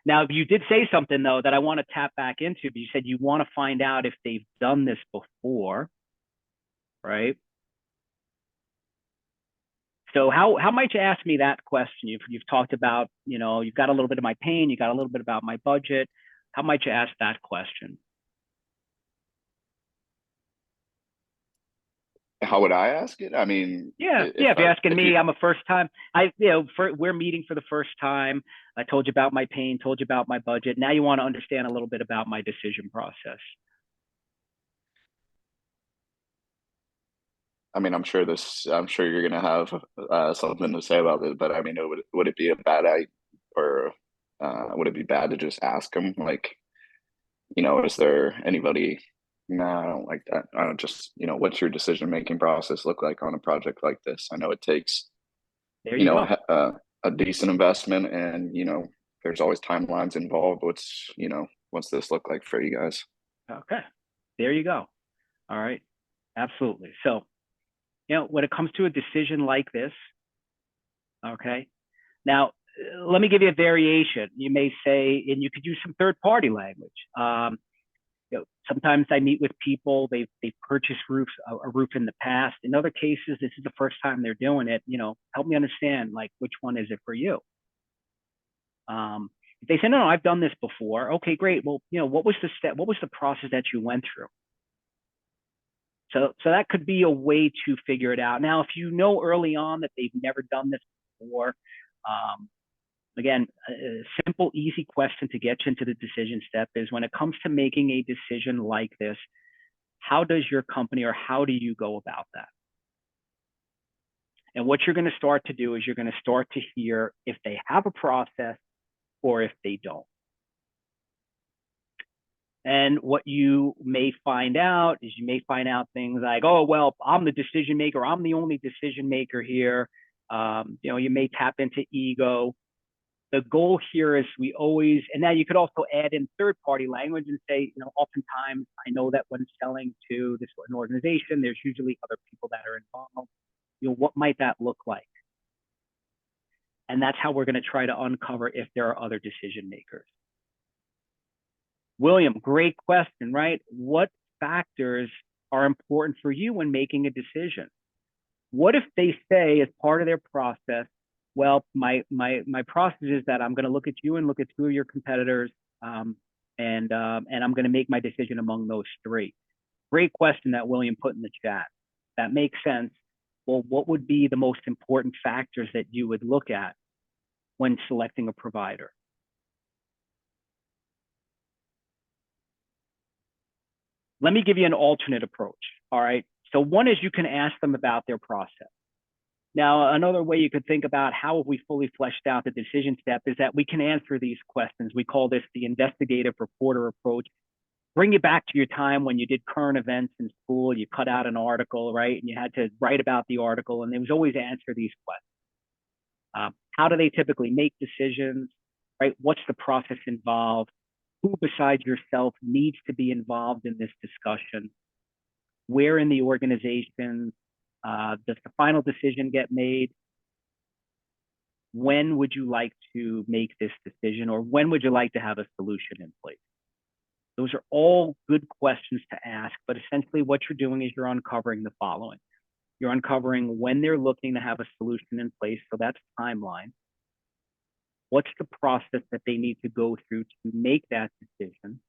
[SPEAKER 1] Now, you did say something though that I want to tap back into. You said you want to find out if they've done this before, right? So how might you ask me that question? You've talked about, you've got a little bit of my pain, you got a little bit about my budget. How might you ask that question?
[SPEAKER 11] How would I ask it? I mean,
[SPEAKER 1] if you're asking me, I'm a first time. We're meeting for the first time. I told you about my pain, told you about my budget. Now you want to understand a little bit about my decision process.
[SPEAKER 11] I mean, I'm sure you're going to have something to say about it, but I mean, would it be a bad idea, or would it be bad to just ask them? Like, is there anybody? No, I don't like that. I don't just, what's your decision-making process look like on a project like this? I know it takes,
[SPEAKER 1] there you go.
[SPEAKER 11] A decent investment, and there's always timelines involved. What's this look like for you guys?
[SPEAKER 1] Okay, there you go. All right, absolutely. So, when it comes to a decision like this, okay, now let me give you a variation. You may say, and you could use some third-party language. Sometimes I meet with people, they've purchased a roof in the past. In other cases, this is the first time they're doing it. Help me understand, like, which one is it for you? If they say, no, I've done this before. Okay, great. Well, what was the step? What was the process that you went through? So that could be a way to figure it out. Now, if you know early on that they've never done this before, again, a simple, easy question to get you into the decision step is, when it comes to making a decision like this, how does your company, or how do you go about that? And what you're going to start to do is you're going to start to hear if they have a process or if they don't. And what you may find out is things like, oh, well, I'm the decision maker. I'm the only decision maker here. You may tap into ego. The goal here is and now you could also add in third-party language and say, oftentimes I know that when selling to an organization, there's usually other people that are involved. What might that look like? And that's how we're going to try to uncover if there are other decision makers. William, great question, right? What factors are important for you when making a decision? What if they say as part of their process, well, my process is that I'm going to look at you and look at two of your competitors, and I'm going to make my decision among those three. Great question that William put in the chat. That makes sense. Well, what would be the most important factors that you would look at when selecting a provider? Let me give you an alternate approach. All right. So one is you can ask them about their process. Now, another way you could think about how have we fully fleshed out the decision step is that we can answer these questions. We call this the investigative reporter approach. Bring you back to your time when you did current events in school, you cut out an article, right? And you had to write about the article, and there was always answer these questions. How do they typically make decisions, right? What's the process involved? Who besides yourself needs to be involved in this discussion? Where in the organization does the final decision get made? When would you like to make this decision, or when would you like to have a solution in place? Those are all good questions to ask, but essentially what you're doing is you're uncovering the following. You're uncovering when they're looking to have a solution in place, so that's timeline. What's the process that they need to go through to make that decision?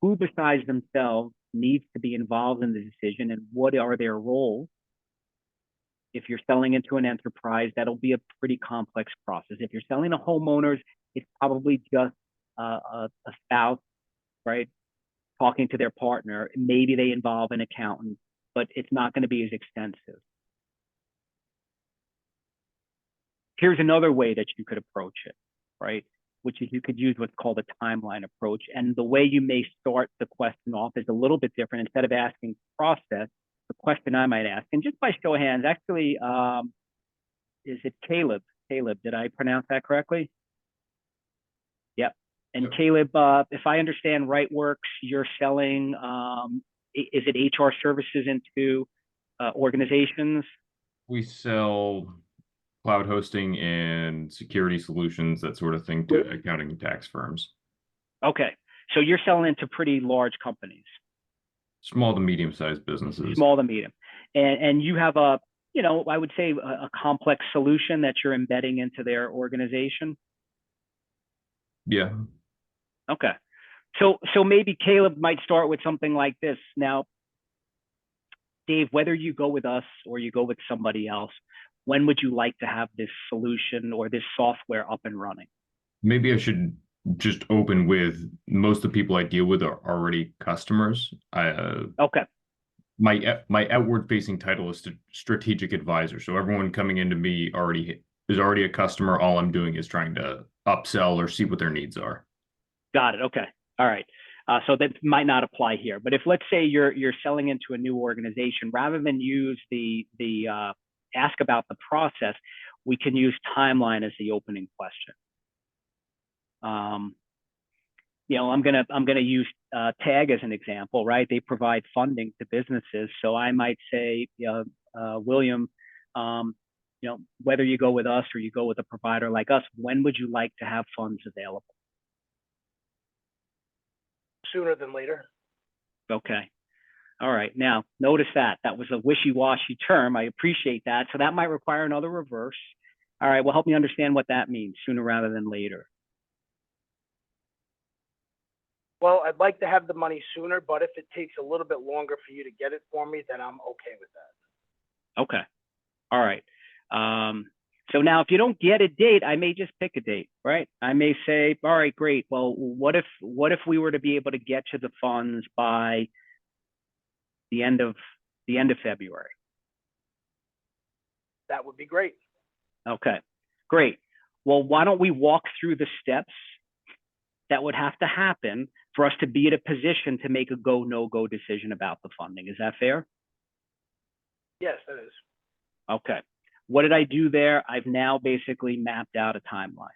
[SPEAKER 1] Who besides themselves needs to be involved in the decision, and what are their roles? If you're selling into an enterprise, that'll be a pretty complex process. If you're selling to homeowners, it's probably just a spouse, right, talking to their partner. Maybe they involve an accountant, but it's not going to be as extensive. Here's another way that you could approach it, right? Which is you could use what's called a timeline approach. And the way you may start the question off is a little bit different. Instead of asking process, the question I might ask, and just by show of hands, actually, is it Caleb? Caleb, did I pronounce that correctly? Yep. And yep. Caleb, if I understand RightWorks, you're selling, is it HR services into organizations?
[SPEAKER 12] We sell cloud hosting and security solutions, that sort of thing, to accounting and tax firms.
[SPEAKER 1] Okay. So you're selling into pretty large companies.
[SPEAKER 12] Small to medium-sized businesses.
[SPEAKER 1] Small to medium. And you have a, you know, I would say a complex solution that you're embedding into their organization.
[SPEAKER 12] Yeah.
[SPEAKER 1] Okay. So maybe Caleb might start with something like this. Now, Dave, whether you go with us or you go with somebody else, when would you like to have this solution or this software up and running?
[SPEAKER 12] Maybe I should just open with most of the people I deal with are already customers.
[SPEAKER 1] Okay.
[SPEAKER 12] My outward-facing title is strategic advisor. So everyone coming into me is already a customer. All I'm doing is trying to upsell or see what their needs are.
[SPEAKER 1] Got it. Okay. All right. So that might not apply here. But if, let's say you're selling into a new organization, rather than use the ask about the process, we can use timeline as the opening question. You know, I'm gonna use TAG as an example, right? They provide funding to businesses, so I might say, William, you know, whether you go with us or you go with a provider like us, when would you like to have funds available?
[SPEAKER 9] Sooner than later.
[SPEAKER 1] Okay. All right. Now, notice that was a wishy-washy term. I appreciate that. So that might require another reverse. All right. Well, help me understand what that means, sooner rather than later.
[SPEAKER 9] Well, I'd like to have the money sooner, but if it takes a little bit longer for you to get it for me, then I'm okay with that.
[SPEAKER 1] Okay. All right. So now if you don't get a date, I may just pick a date, right? I may say, all right, great. Well, what if we were to be able to get to the funds by the end of February?
[SPEAKER 9] That would be great.
[SPEAKER 1] Okay, great. Well, why don't we walk through the steps that would have to happen for us to be in a position to make a go, no-go decision about the funding? Is that fair?
[SPEAKER 9] Yes, that is.
[SPEAKER 1] Okay. What did I do there? I've now basically mapped out a timeline.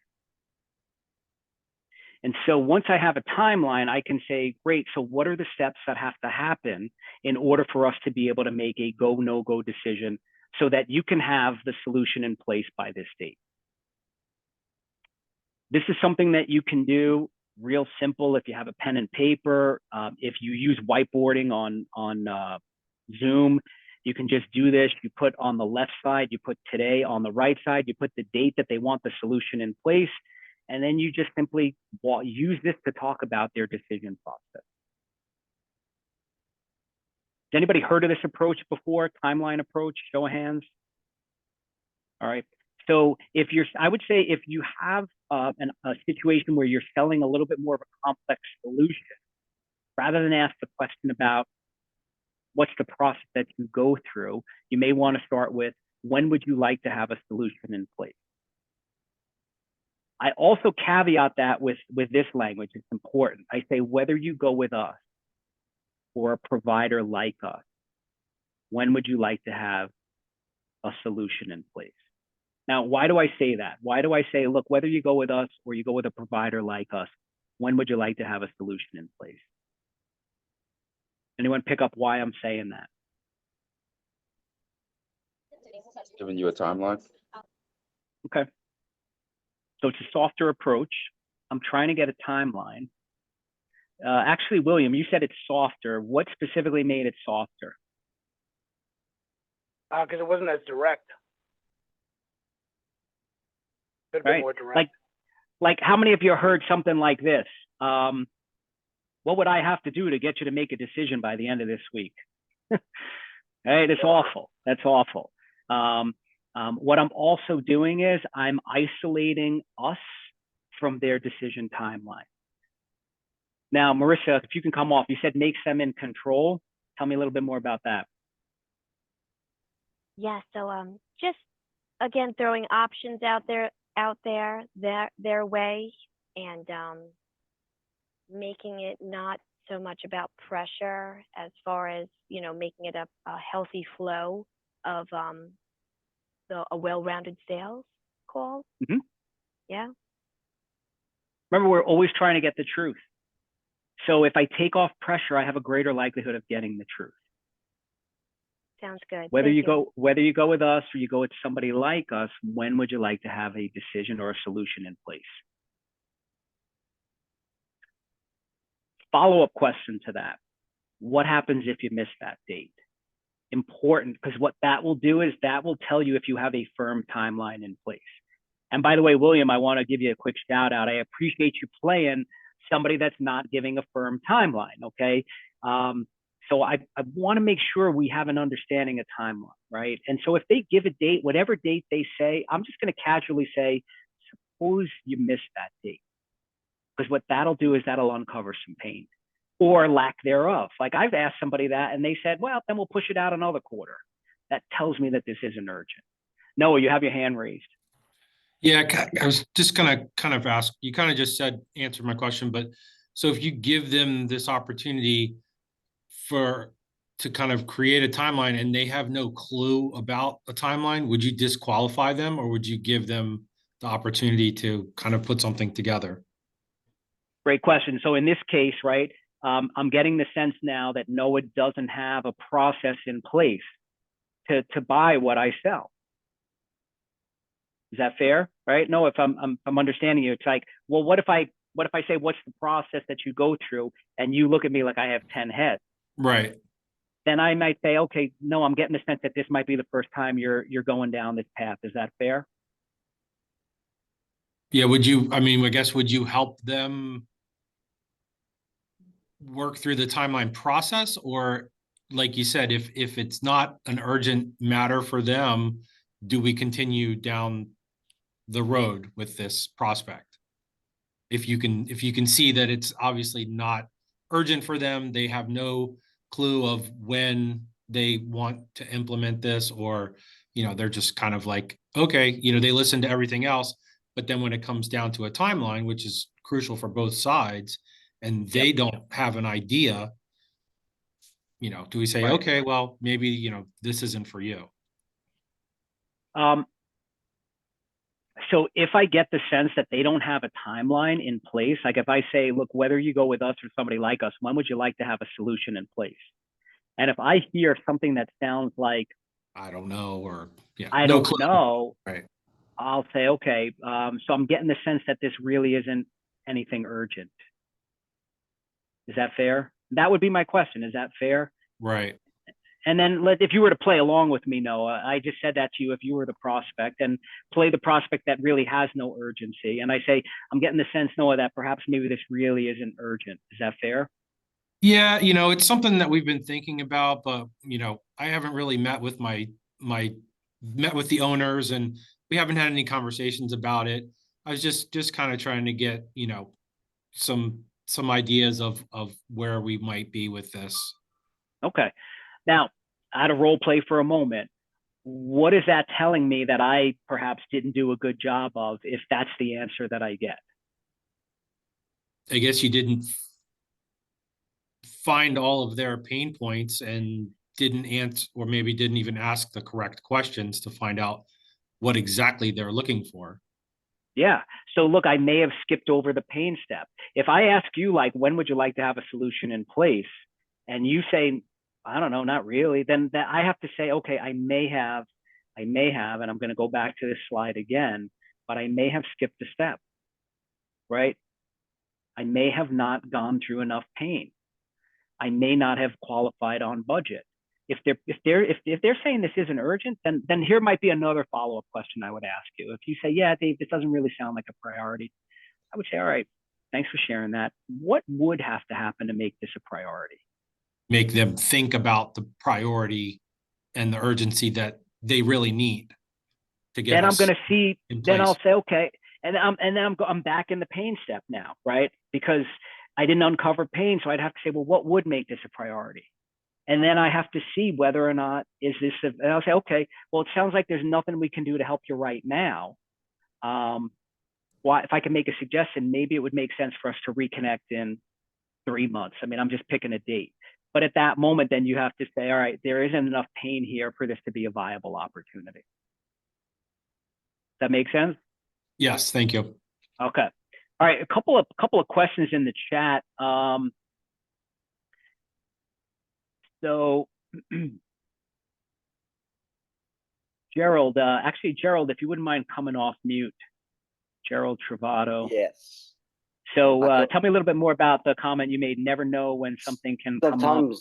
[SPEAKER 1] And so once I have a timeline, I can say, great, so what are the steps that have to happen in order for us to be able to make a go, no-go decision so that you can have the solution in place by this date? This is something that you can do real simple if you have a pen and paper. If you use whiteboarding on Zoom, You can just do this. You put on the left side, you put today. On the right side, you put the date that they want the solution in place. And then you just simply use this to talk about their decision process. Has anybody heard of this approach before? Timeline approach, show of hands. All right. So I would say if you have a situation where you're selling a little bit more of a complex solution, rather than ask the question about what's the process that you go through, you may want to start with, when would you like to have a solution in place? I also caveat that with this language. It's important. I say, whether you go with us or a provider like us, when would you like to have a solution in place? Now, why do I say that? Why do I say, look, whether you go with us or you go with a provider like us, when would you like to have a solution in place? Anyone pick up why I'm saying that?
[SPEAKER 11] Giving you a timeline.
[SPEAKER 1] Okay. So it's a softer approach. I'm trying to get a timeline. Actually, William, you said it's softer. What specifically made it softer?
[SPEAKER 9] Because it wasn't as direct. Could have been more direct.
[SPEAKER 1] Like how many of you heard something like this? What would I have to do to get you to make a decision by the end of this week? Right, it's awful. That's awful. What I'm also doing is I'm isolating us from their decision timeline. Now, Marissa, if you can come off, you said makes them in control. Tell me a little bit more about that.
[SPEAKER 5] Yeah, so just again throwing options out there their way, and making it not so much about pressure as far as, you know, making it a healthy flow of a well-rounded sales call.
[SPEAKER 1] Mm-hmm.
[SPEAKER 5] Yeah.
[SPEAKER 1] Remember, we're always trying to get the truth. So if I take off pressure, I have a greater likelihood of getting the truth.
[SPEAKER 5] Sounds good.
[SPEAKER 1] Whether you go with us or you go with somebody like us, when would you like to have a decision or a solution in place? Follow-up question to that. What happens if you miss that date? Important, because what that will do is that will tell you if you have a firm timeline in place. And by the way, William, I want to give you a quick shout out. I appreciate you playing somebody that's not giving a firm timeline, okay? So I want to make sure we have an understanding of timeline, right? And so if they give a date, whatever date they say, I'm just going to casually say, suppose you missed that date. Because what that'll do is that'll uncover some pain or lack thereof. Like I've asked somebody that and they said, well, then we'll push it out another quarter. That tells me that this isn't urgent. Noah, you have your hand raised.
[SPEAKER 4] Yeah, I was just gonna kind of ask, you kind of just said, answer my question, but so if you give them this opportunity to kind of create a timeline and they have no clue about a timeline, would you disqualify them or would you give them the opportunity to kind of put something together?
[SPEAKER 1] Great question. So in this case, right, I'm getting the sense now that Noah doesn't have a process in place to buy what I sell. Is that fair? Right? No, if I'm understanding you, it's like, well, what if I say, what's the process that you go through? And you look at me like I have 10 heads.
[SPEAKER 4] Right.
[SPEAKER 1] Then I might say, okay, no, I'm getting the sense that this might be the first time you're going down this path. Is that fair?
[SPEAKER 4] Yeah. I guess, would you help them work through the timeline process? Or like you said, if it's not an urgent matter for them, do we continue down the road with this prospect? If you can see that it's obviously not urgent for them, they have no clue of when they want to implement this, or, you know, they're just kind of like, okay, you know, they listen to everything else, but then when it comes down to a timeline, which is crucial for both sides, and they don't have an idea, you know, do we say,
[SPEAKER 1] Right.
[SPEAKER 4] okay, well, maybe, you know, this isn't for you?
[SPEAKER 1] So if I get the sense that they don't have a timeline in place, like if I say, look, whether you go with us or somebody like us, when would you like to have a solution in place? And if I hear something that sounds like,
[SPEAKER 4] I don't know, or
[SPEAKER 1] I don't know,
[SPEAKER 4] right,
[SPEAKER 1] I'll say, okay, so I'm getting the sense that this really isn't anything urgent. Is that fair? That would be my question. Is that fair?
[SPEAKER 4] right.
[SPEAKER 1] And then if you were to play along with me, Noah, I just said that to you, if you were the prospect, and play the prospect that really has no urgency. And I say, I'm getting the sense, Noah, that perhaps maybe this really isn't urgent. Is that fair?
[SPEAKER 4] Yeah, it's something that we've been thinking about, but I haven't really met with met with the owners, and we haven't had any conversations about it. I was just kind of trying to get, some ideas of where we might be with this.
[SPEAKER 1] Okay. Now, I had a role play for a moment. What is that telling me that I perhaps didn't do a good job of, if that's the answer that I get?
[SPEAKER 4] I guess you didn't find all of their pain points and didn't answer, or maybe didn't even ask the correct questions to find out what exactly they're looking for.
[SPEAKER 1] Yeah. So look, I may have skipped over the pain step. If I ask you, like, when would you like to have a solution in place? And you say, I don't know, not really, then that I have to say, okay, I may have, and I'm going to go back to this slide again, but I may have skipped a step, right? I may have not gone through enough pain. I may not have qualified on budget. If they're saying this isn't urgent, then here might be another follow-up question I would ask you. If you say, yeah, Dave, this doesn't really sound like a priority, I would say, all right, thanks for sharing that. What would have to happen to make this a priority?
[SPEAKER 4] Make them think about the priority and the urgency that they really need to get.
[SPEAKER 1] Then I'm going to see. Then I'll say, okay, and then I'm back in the pain step now, right? Because I didn't uncover pain, so I'd have to say, well, what would make this a priority? And then I have to see whether or not is this, and I'll say, okay, well, it sounds like there's nothing we can do to help you right now. If I can make a suggestion, maybe it would make sense for us to reconnect in 3 months. I mean, I'm just picking a date. But at that moment, then you have to say, all right, there isn't enough pain here for this to be a viable opportunity. Does that make sense?
[SPEAKER 4] Yes, thank you.
[SPEAKER 1] Okay. All right, a couple of questions in the chat. So Gerald, Gerald, if you wouldn't mind coming off mute, Gerald Travato.
[SPEAKER 13] Yes.
[SPEAKER 1] So tell me a little bit more about the comment you made. Never know when something can come up.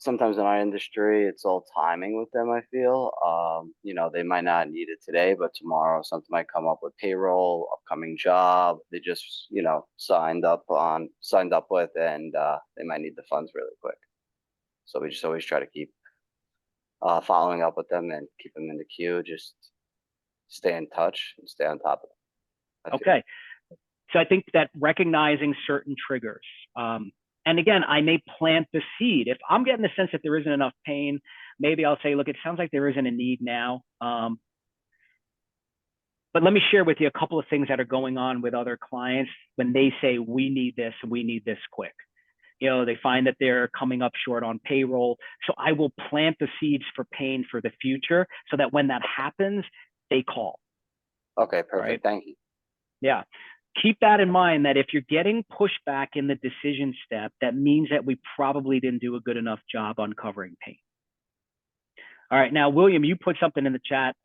[SPEAKER 13] Sometimes in our industry, it's all timing with them, I feel. They might not need it today, but tomorrow something might come up with payroll, upcoming job. They just, signed up with, and they might need the funds really quick. So we just always try to keep following up with them and keep them in the queue. Just stay in touch and stay on top of them.
[SPEAKER 1] Okay. So I think that recognizing certain triggers, and again, I may plant the seed. If I'm getting the sense that there isn't enough pain, maybe I'll say, look, it sounds like there isn't a need now. But let me share with you a couple of things that are going on with other clients when they say, we need this quick. They find that they're coming up short on payroll. So I will plant the seeds for pain for the future so that when that happens, they call.
[SPEAKER 13] Okay, perfect. Right? Thank you.
[SPEAKER 1] Yeah. Keep that in mind, that if you're getting pushback in the decision step, that means that we probably didn't do a good enough job uncovering pain. All right. Now, William, you put something in the chat.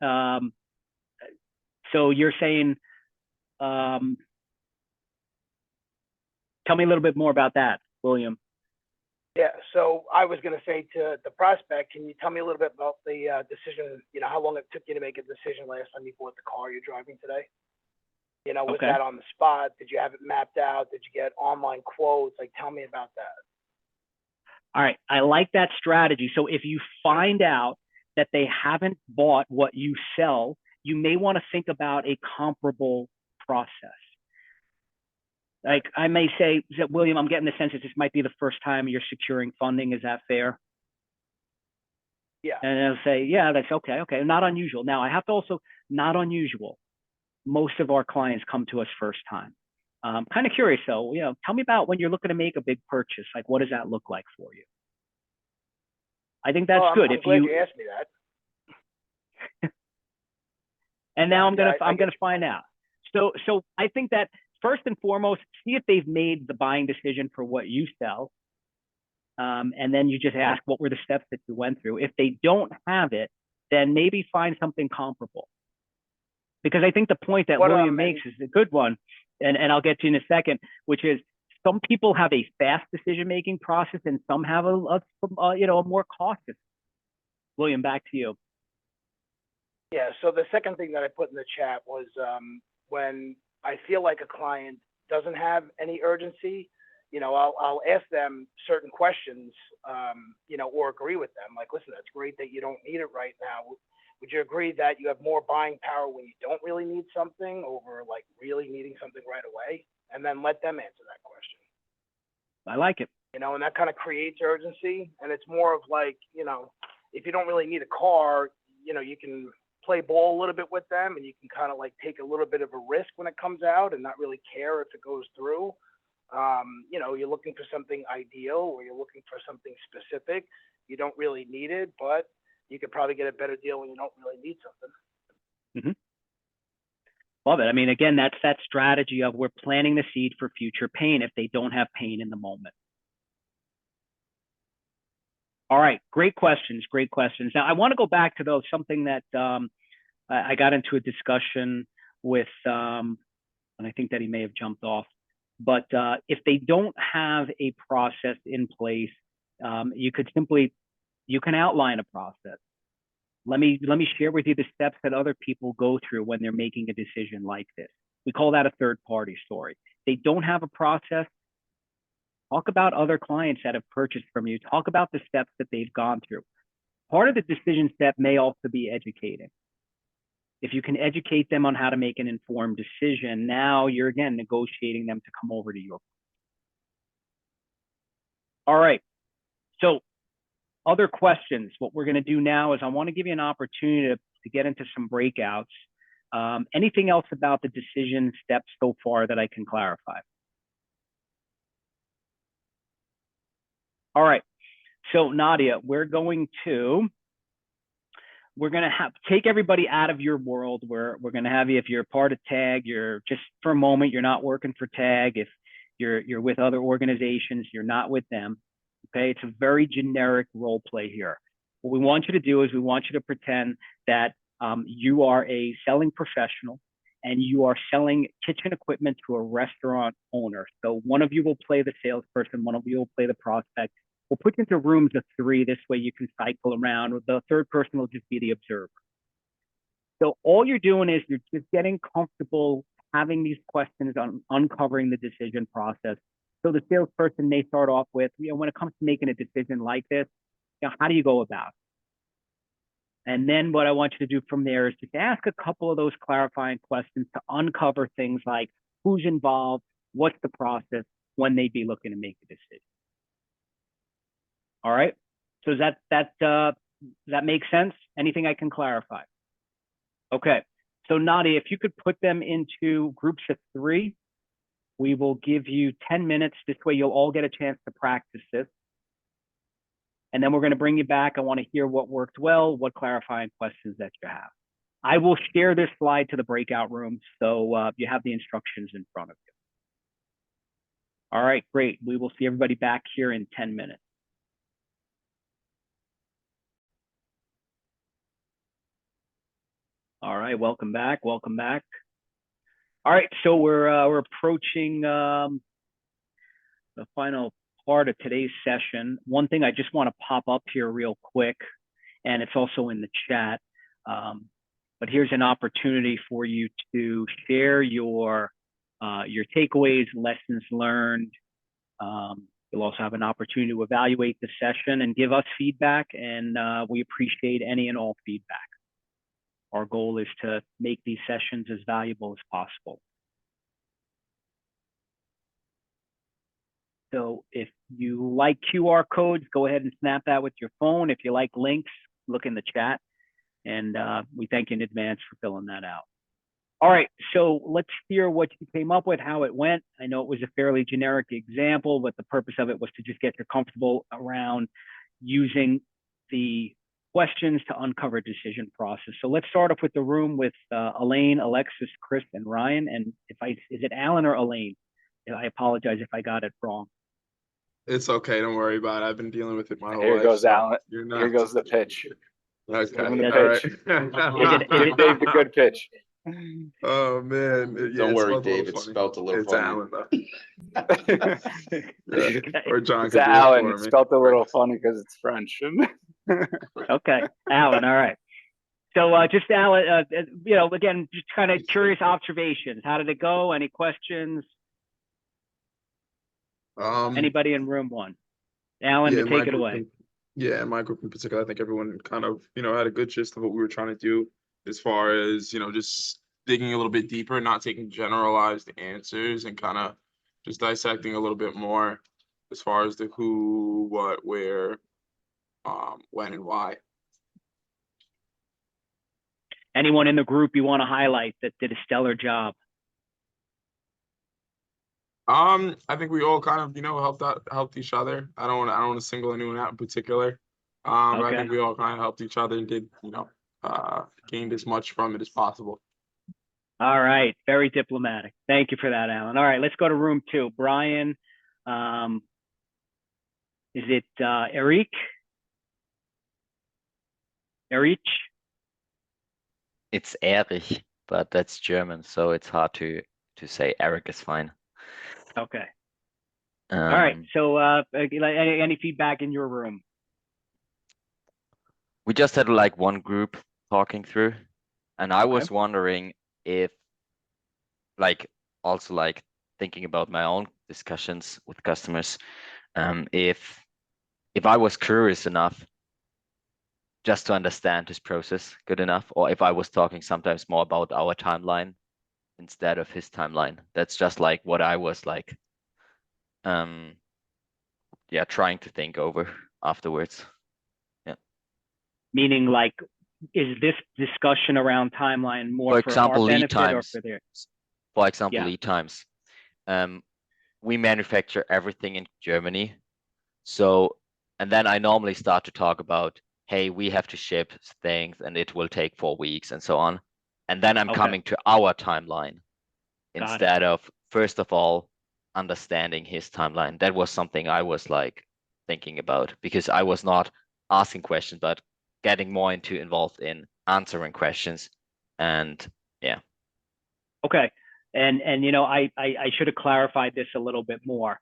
[SPEAKER 1] So you're saying, tell me a little bit more about that, William.
[SPEAKER 9] Yeah, so I was going to say to the prospect, can you tell me a little bit about the decision, how long it took you to make a decision last time you bought the car you're driving today? Was that on the spot? Did you have it mapped out? Did you get online quotes? Like, tell me about that.
[SPEAKER 1] All right, I like that strategy. So if you find out that they haven't bought what you sell, you may want to think about a comparable process. Like I may say, William, I'm getting the sense that this might be the first time you're securing funding. Is that fair?
[SPEAKER 9] Yeah.
[SPEAKER 1] And I'll say, yeah, that's okay. Okay, not unusual. Now I have to also, not unusual. Most of our clients come to us first time. Kind of curious though, tell me about when you're looking to make a big purchase, like what does that look like for you? I think that's good.
[SPEAKER 9] I'm glad you asked me that.
[SPEAKER 1] And now I'm gonna find out. So I think that first and foremost, see if they've made the buying decision for what you sell. And then you just ask, what were the steps that you went through? If they don't have it, then maybe find something comparable. Because I think the point that William makes is a good one, and I'll get to in a second, which is some people have a fast decision-making process and some have a more cautious William, back to you.
[SPEAKER 9] Yeah, so the second thing that I put in the chat was when I feel like a client doesn't have any urgency, I'll ask them certain questions, or agree with them. Like, listen, that's great that you don't need it right now. Would you agree that you have more buying power when you don't really need something over like really needing something right away? And then let them answer that question.
[SPEAKER 1] I like it.
[SPEAKER 9] And that kind of creates urgency. And it's more of like, if you don't really need a car, you can play ball a little bit with them and you can kind of like take a little bit of a risk when it comes out and not really care if it goes through. You're looking for something ideal or you're looking for something specific. You don't really need it, but you could probably get a better deal when you don't really need something.
[SPEAKER 1] Mm-hmm. Love it. I mean, again, that's that strategy of we're planting the seed for future pain if they don't have pain in the moment. All right, great questions, great questions. Now, I want to go back to something that I got into a discussion with, and I think that he may have jumped off. But if they don't have a process in place, you can outline a process. Let me share with you the steps that other people go through when they're making a decision like this. We call that a third-party story. They don't have a process. Talk about other clients that have purchased from you. Talk about the steps that they've gone through. Part of the decision step may also be educating. If you can educate them on how to make an informed decision, now you're again negotiating them to come over to you. All right. So other questions. What we're going to do now is I want to give you an opportunity to get into some breakouts. Anything else about the decision steps so far that I can clarify? All right. So Nadia, we're going to take everybody out of your world. We're going to have you, if you're part of TAG, you're just for a moment, you're not working for TAG. If you're with other organizations, you're not with them. Okay, it's a very generic role play here. What we want you to do is we want you to pretend that you are a selling professional and you are selling kitchen equipment to a restaurant owner. So one of you will play the salesperson, one of you will play the prospect. We'll put you into rooms of 3. This way you can cycle around. The third person will just be the observer. So all you're doing is you're just getting comfortable having these questions on uncovering the decision process. So the salesperson may start off with, when it comes to making a decision like this, how do you go about it? And then what I want you to do from there is just ask a couple of those clarifying questions to uncover things like who's involved, what's the process, when they'd be looking to make a decision. All right. So does that make sense? Anything I can clarify? Okay. So Nadia, if you could put them into groups of 3, we will give you 10 minutes. This way you'll all get a chance to practice this. And then we're going to bring you back. I want to hear what worked well, what clarifying questions that you have. I will share this slide to the breakout room, so you have the instructions in front of you. All right, great. We will see everybody back here in 10 minutes. All right, welcome back. Welcome back. All right, so we're approaching the final part of today's session. One thing I just want to pop up here real quick, and it's also in the chat, but here's an opportunity for you to share your takeaways, lessons learned. You'll also have an opportunity to evaluate the session and give us feedback, and we appreciate any and all feedback. Our goal is to make these sessions as valuable as possible. So if you like QR codes, go ahead and snap that with your phone. If you like links, look in the chat. And we thank you in advance for filling that out. All right, so let's hear what you came up with, how it went. I know it was a fairly generic example, but the purpose of it was to just get you comfortable around using the questions to uncover decision process. So let's start off with the room with Elaine, Alexis, Chris, and Ryan. And is it Alan or Elaine? I apologize if I got it wrong.
[SPEAKER 14] It's okay. Don't worry about it. I've been dealing with it my whole life.
[SPEAKER 13] Here goes Alan.
[SPEAKER 14] You're not
[SPEAKER 13] Here goes the pitch.
[SPEAKER 14] Okay.
[SPEAKER 13] All
[SPEAKER 14] right.
[SPEAKER 13] Give Dave the good pitch.
[SPEAKER 14] Oh man. Yeah,
[SPEAKER 15] Don't worry, Dave. It's spelled a little
[SPEAKER 14] it's
[SPEAKER 15] funny.
[SPEAKER 14] Alan though. Yeah. Or John.
[SPEAKER 13] It's Alan. It's spelled a little funny because it's French.
[SPEAKER 1] Okay, Alan, all right. So just Alan, again, just kind of curious observations. How did it go? Any questions? Anybody in room one? Alan,
[SPEAKER 14] yeah,
[SPEAKER 1] to take it away.
[SPEAKER 14] In my group in particular, I think everyone kind of, had a good gist of what we were trying to do as far as, just digging a little bit deeper, not taking generalized answers and kind of just dissecting a little bit more as far as the who, what, where, when and why.
[SPEAKER 1] Anyone in the group you want to highlight that did a stellar job?
[SPEAKER 14] I think we all kind of, helped each other. I don't want to single anyone out in particular. But I
[SPEAKER 1] Okay.
[SPEAKER 14] think we all kind of helped each other and did, gained as much from it as possible.
[SPEAKER 1] All right, very diplomatic. Thank you for that, Alan. All right, let's go to room two. Brian, is it Eric? Erich?
[SPEAKER 10] It's Erich, but that's German, so it's hard to say. Eric is fine.
[SPEAKER 1] Okay. All right. So any feedback in your room?
[SPEAKER 10] We just had like one group talking through, and I was wondering if, like, also like thinking about my own discussions with customers, if I was curious enough just to understand this process good enough, or if I was talking sometimes more about our timeline instead of his timeline. That's just like what I was like, trying to think over afterwards. Yeah.
[SPEAKER 1] Meaning, like, is this discussion around timeline more
[SPEAKER 10] For example,
[SPEAKER 1] our
[SPEAKER 10] lead
[SPEAKER 1] benefit or
[SPEAKER 10] times.
[SPEAKER 1] for theirs?
[SPEAKER 10] For example,
[SPEAKER 1] Yeah.
[SPEAKER 10] lead times. We manufacture everything in Germany. So, and then I normally start to talk about, hey, we have to ship things and it will take 4 weeks and so on. And then I'm coming to our timeline instead of, first of all, understanding his timeline. That was something I was like thinking about, because I was not asking questions, but getting more involved in answering questions. And yeah.
[SPEAKER 1] Okay. And I should have clarified this a little bit more.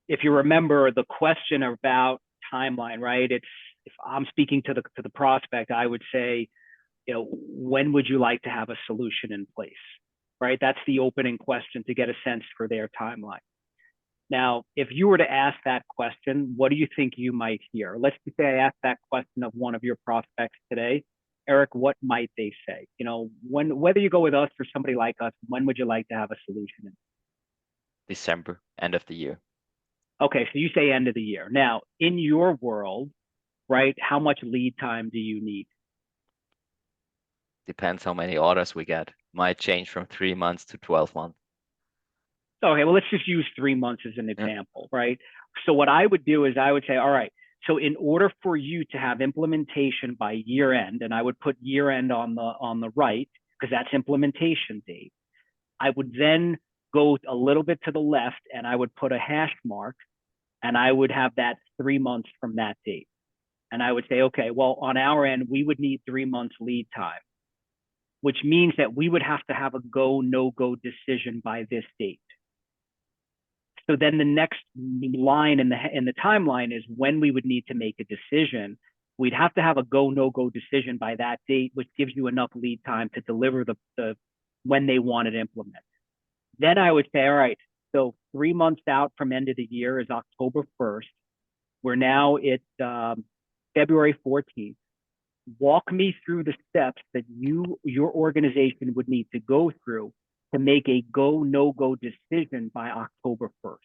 [SPEAKER 1] If you remember the question about timeline, right? It's, if I'm speaking to the prospect, I would say, when would you like to have a solution in place, right? That's the opening question to get a sense for their timeline. Now, if you were to ask that question, what do you think you might hear? Let's just say I asked that question of one of your prospects today. Eric, what might they say? Whether you go with us or somebody like us, when would you like to have a solution in?
[SPEAKER 10] December, end of the year.
[SPEAKER 1] Okay, so you say end of the year. Now, in your world, right, how much lead time do you need?
[SPEAKER 10] Depends how many orders we get. Might change from 3 months to 12 months.
[SPEAKER 1] Okay, well, let's just use 3 months as an example, right? So what I would do is I would say, all right, so in order for you to have implementation by year end, and I would put year end on the right, because that's implementation date, I would then go a little bit to the left and I would put a hash mark and I would have that 3 months from that date. And I would say, okay, well, on our end, we would need 3 months lead time, which means that we would have to have a go, no go decision by this date. So then the next line in the timeline is when we would need to make a decision. We'd have to have a go, no go decision by that date, which gives you enough lead time to deliver the when they want it implemented. Then I would say, all right, so 3 months out from end of the year is October 1st. We're now at February 14th. Walk me through the steps that your organization would need to go through to make a go, no go decision by October 1st.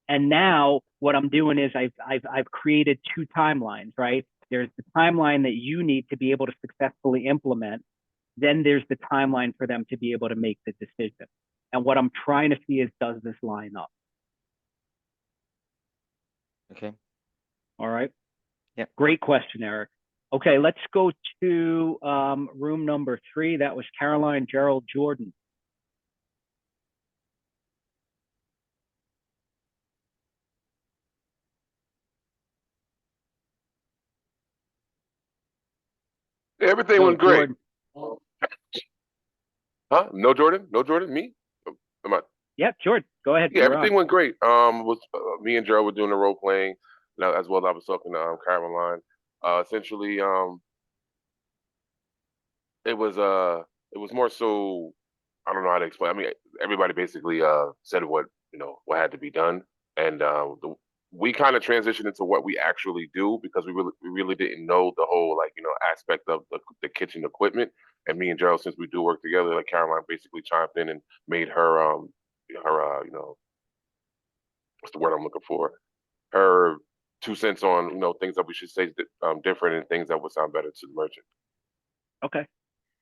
[SPEAKER 1] And now what I'm doing is I've created 2 timelines, right? There's the timeline that you need to be able to successfully implement. Then there's the timeline for them to be able to make the decision. And what I'm trying to see is, does this line up?
[SPEAKER 10] Okay.
[SPEAKER 1] All right.
[SPEAKER 10] Yeah.
[SPEAKER 1] Great question, Eric. Okay, let's go to room number 3. That was Caroline Gerald Jordan.
[SPEAKER 8] Everything
[SPEAKER 1] No,
[SPEAKER 8] went great.
[SPEAKER 1] Jordan.
[SPEAKER 8] Huh? No Jordan? No Jordan? Me? Am I?
[SPEAKER 1] Yeah, Jordan, go ahead.
[SPEAKER 8] Yeah,
[SPEAKER 1] You're
[SPEAKER 8] everything
[SPEAKER 1] on.
[SPEAKER 8] went great. Was me and Gerald were doing the role playing. Now, as well, I was talking to Caroline. Essentially, it was it was more so, I don't know how to explain. I mean, everybody basically said what, what had to be done, and we kind of transitioned into what we actually do, because we really didn't know the whole, like, aspect of the kitchen equipment. And me and Gerald, since we do work together, like, Caroline basically chimed in and made her what's the word I'm looking for, her 2 cents on, things that we should say different, and things that would sound better to the merchant.
[SPEAKER 1] Okay.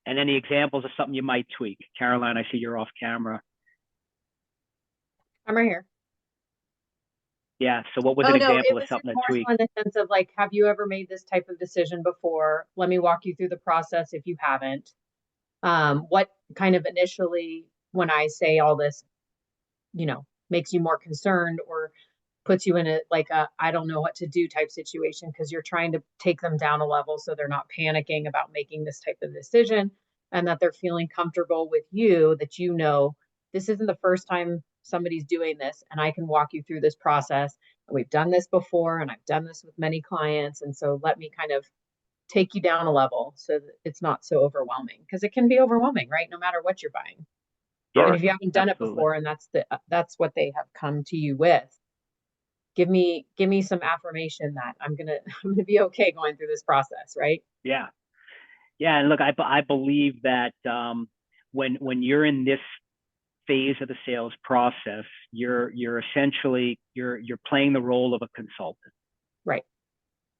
[SPEAKER 1] And any examples of something you might tweak? Caroline, I see you're off camera.
[SPEAKER 15] I'm right here.
[SPEAKER 1] Yeah. So what was an example of something to
[SPEAKER 15] more
[SPEAKER 1] tweak?
[SPEAKER 15] so in the sense of, like, have you ever made this type of decision before? Let me walk you through the process if you haven't. What kind of initially, when I say all this, makes you more concerned or puts you in a I don't know what to do type situation, because you're trying to take them down a level so they're not panicking about making this type of decision, and that they're feeling comfortable with you, that this isn't the first time somebody's doing this, and I can walk you through this process. And we've done this before, and I've done this with many clients, and so let me kind of take you down a level so that it's not so overwhelming, because it can be overwhelming, right? No matter what you're buying.
[SPEAKER 1] Sure.
[SPEAKER 15] And if you haven't done
[SPEAKER 1] Absolutely.
[SPEAKER 15] it before, and that's what they have come to you with, give me some affirmation that I'm gonna be okay going through this process, right?
[SPEAKER 1] Yeah. Yeah. And look, I believe that when you're in this phase of the sales process, you're essentially you're playing the role of a consultant.
[SPEAKER 15] Right.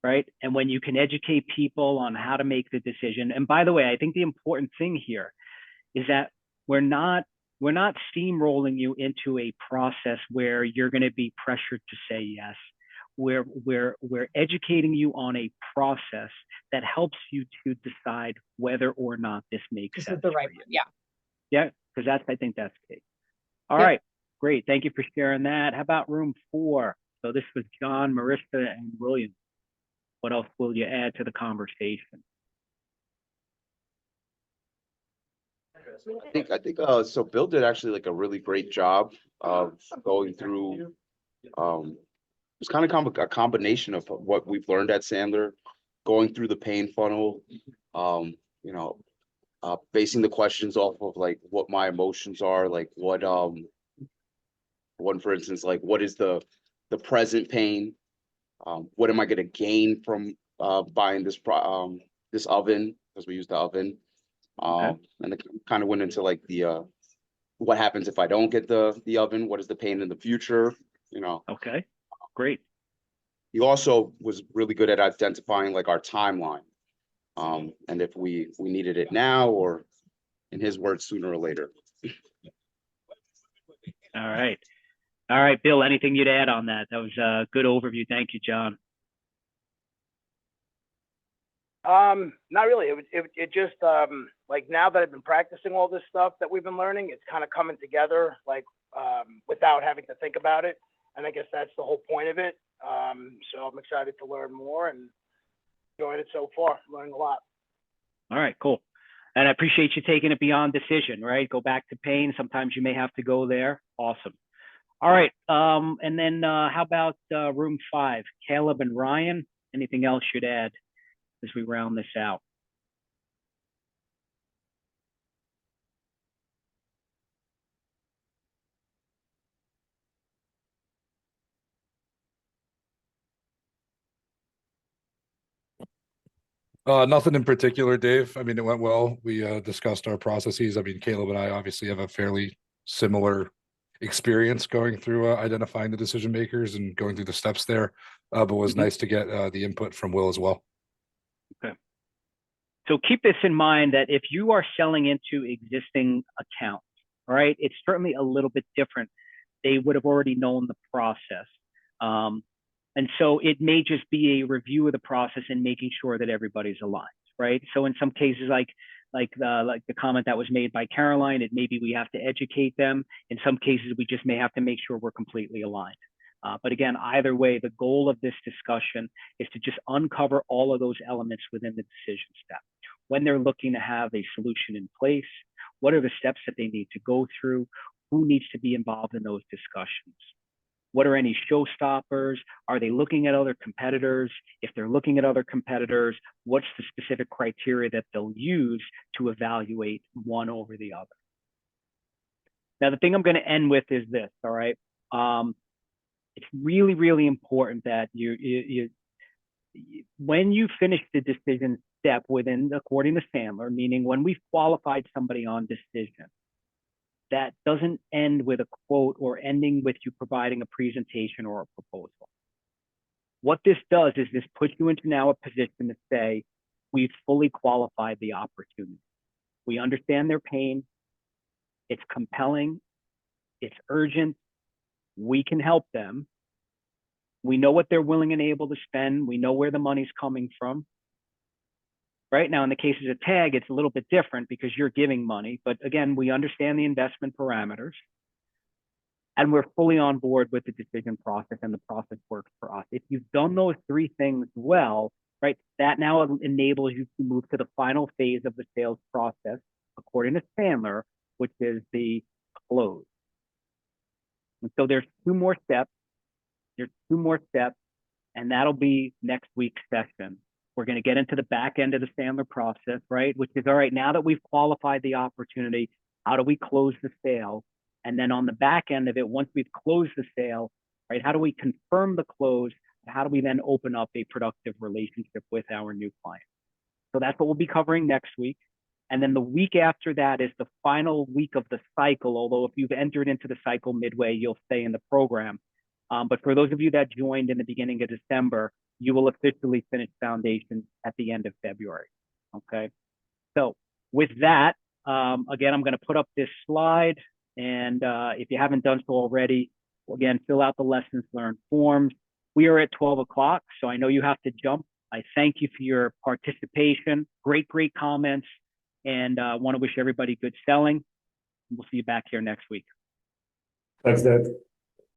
[SPEAKER 1] Right. And when you can educate people on how to make the decision, and by the way, I think the important thing here is that we're not steamrolling you into a process where you're going to be pressured to say yes. We're educating you on a process that helps you to decide whether or not this makes sense.
[SPEAKER 15] This is the right one. Yeah.
[SPEAKER 1] Yeah, because I think that's key. All
[SPEAKER 15] Yep.
[SPEAKER 1] right, great. Thank you for sharing that. How about room 4? So this was John, Marissa, and William. What else will you add to the conversation?
[SPEAKER 16] I think so Bill did actually like a really great job of going through it's kind of a combination of what we've learned at Sandler, going through the pain funnel, basing the questions off of like what my emotions are, like what one, for instance, like what is the present pain, what am I going to gain from buying this this oven, because we use the oven.
[SPEAKER 1] Okay.
[SPEAKER 16] And it kind of went into like the what happens if I don't get the oven, what is the pain in the future,
[SPEAKER 1] Okay, great.
[SPEAKER 16] He also was really good at identifying like our timeline, and if we needed it now, or in his words, sooner or later.
[SPEAKER 1] All right, Bill, anything you'd add on that? That was a good overview. Thank you, John.
[SPEAKER 9] Not really. It just like, now that I've been practicing all this stuff that we've been learning, it's kind of coming together, like without having to think about it. And I guess that's the whole point of it. So I'm excited to learn more and enjoying it so far. Learning a lot.
[SPEAKER 1] All right, cool. And I appreciate you taking it beyond decision, right? Go back to pain. Sometimes you may have to go there. Awesome. All right. And then how about room 5, Caleb and Ryan? Anything else you'd add as we round this out?
[SPEAKER 17] Nothing in particular, Dave. I mean, it went well. We discussed our processes. I mean, Caleb and I obviously have a fairly similar experience going through identifying the decision makers and going through the steps there. But it was nice to get the input from Will as well.
[SPEAKER 1] Okay. So keep this in mind, that if you are selling into existing accounts, right, it's certainly a little bit different. They would have already known the process. And so it may just be a review of the process and making sure that everybody's aligned, right? So in some cases, like the comment that was made by Caroline, it maybe we have to educate them. In some cases, we just may have to make sure we're completely aligned. But again, either way, the goal of this discussion is to just uncover all of those elements within the decision step. When they're looking to have a solution in place, what are the steps that they need to go through? Who needs to be involved in those discussions? What are any showstoppers? Are they looking at other competitors? If they're looking at other competitors, what's the specific criteria that they'll use to evaluate one over the other? Now, the thing I'm going to end with is this, all right? It's really, really important that when you finish the decision step according to Sandler, meaning when we've qualified somebody on decision, that doesn't end with a quote or ending with you providing a presentation or a proposal. What this does is this puts you into now a position to say, we've fully qualified the opportunity. We understand their pain. It's compelling. It's urgent. We can help them. We know what they're willing and able to spend. We know where the money's coming from. Right now, in the cases of tag, it's a little bit different because you're giving money. But again, we understand the investment parameters. And we're fully on board with the decision process, and the process works for us. If you've done those three things well, right, that now enables you to move to the final phase of the sales process, according to Sandler, which is the close. And so there's two more steps. And that'll be next week's session. We're going to get into the back end of the Sandler process, right? Which is, all right, now that we've qualified the opportunity, how do we close the sale? And then on the back end of it, once we've closed the sale, right, how do we confirm the close? How do we then open up a productive relationship with our new client? So that's what we'll be covering next week. And then the week after that is the final week of the cycle. Although if you've entered into the cycle midway, you'll stay in the program. But for those of you that joined in the beginning of December, you will officially finish foundation at the end of February. Okay. So with that, again, I'm going to put up this slide. And if you haven't done so already, again, fill out the lessons learned forms. We are at 12 o'clock, so I know you have to jump. I thank you for your participation. Great comments. And want to wish everybody good selling. We'll see you back here next week.
[SPEAKER 3] Thanks, Dave.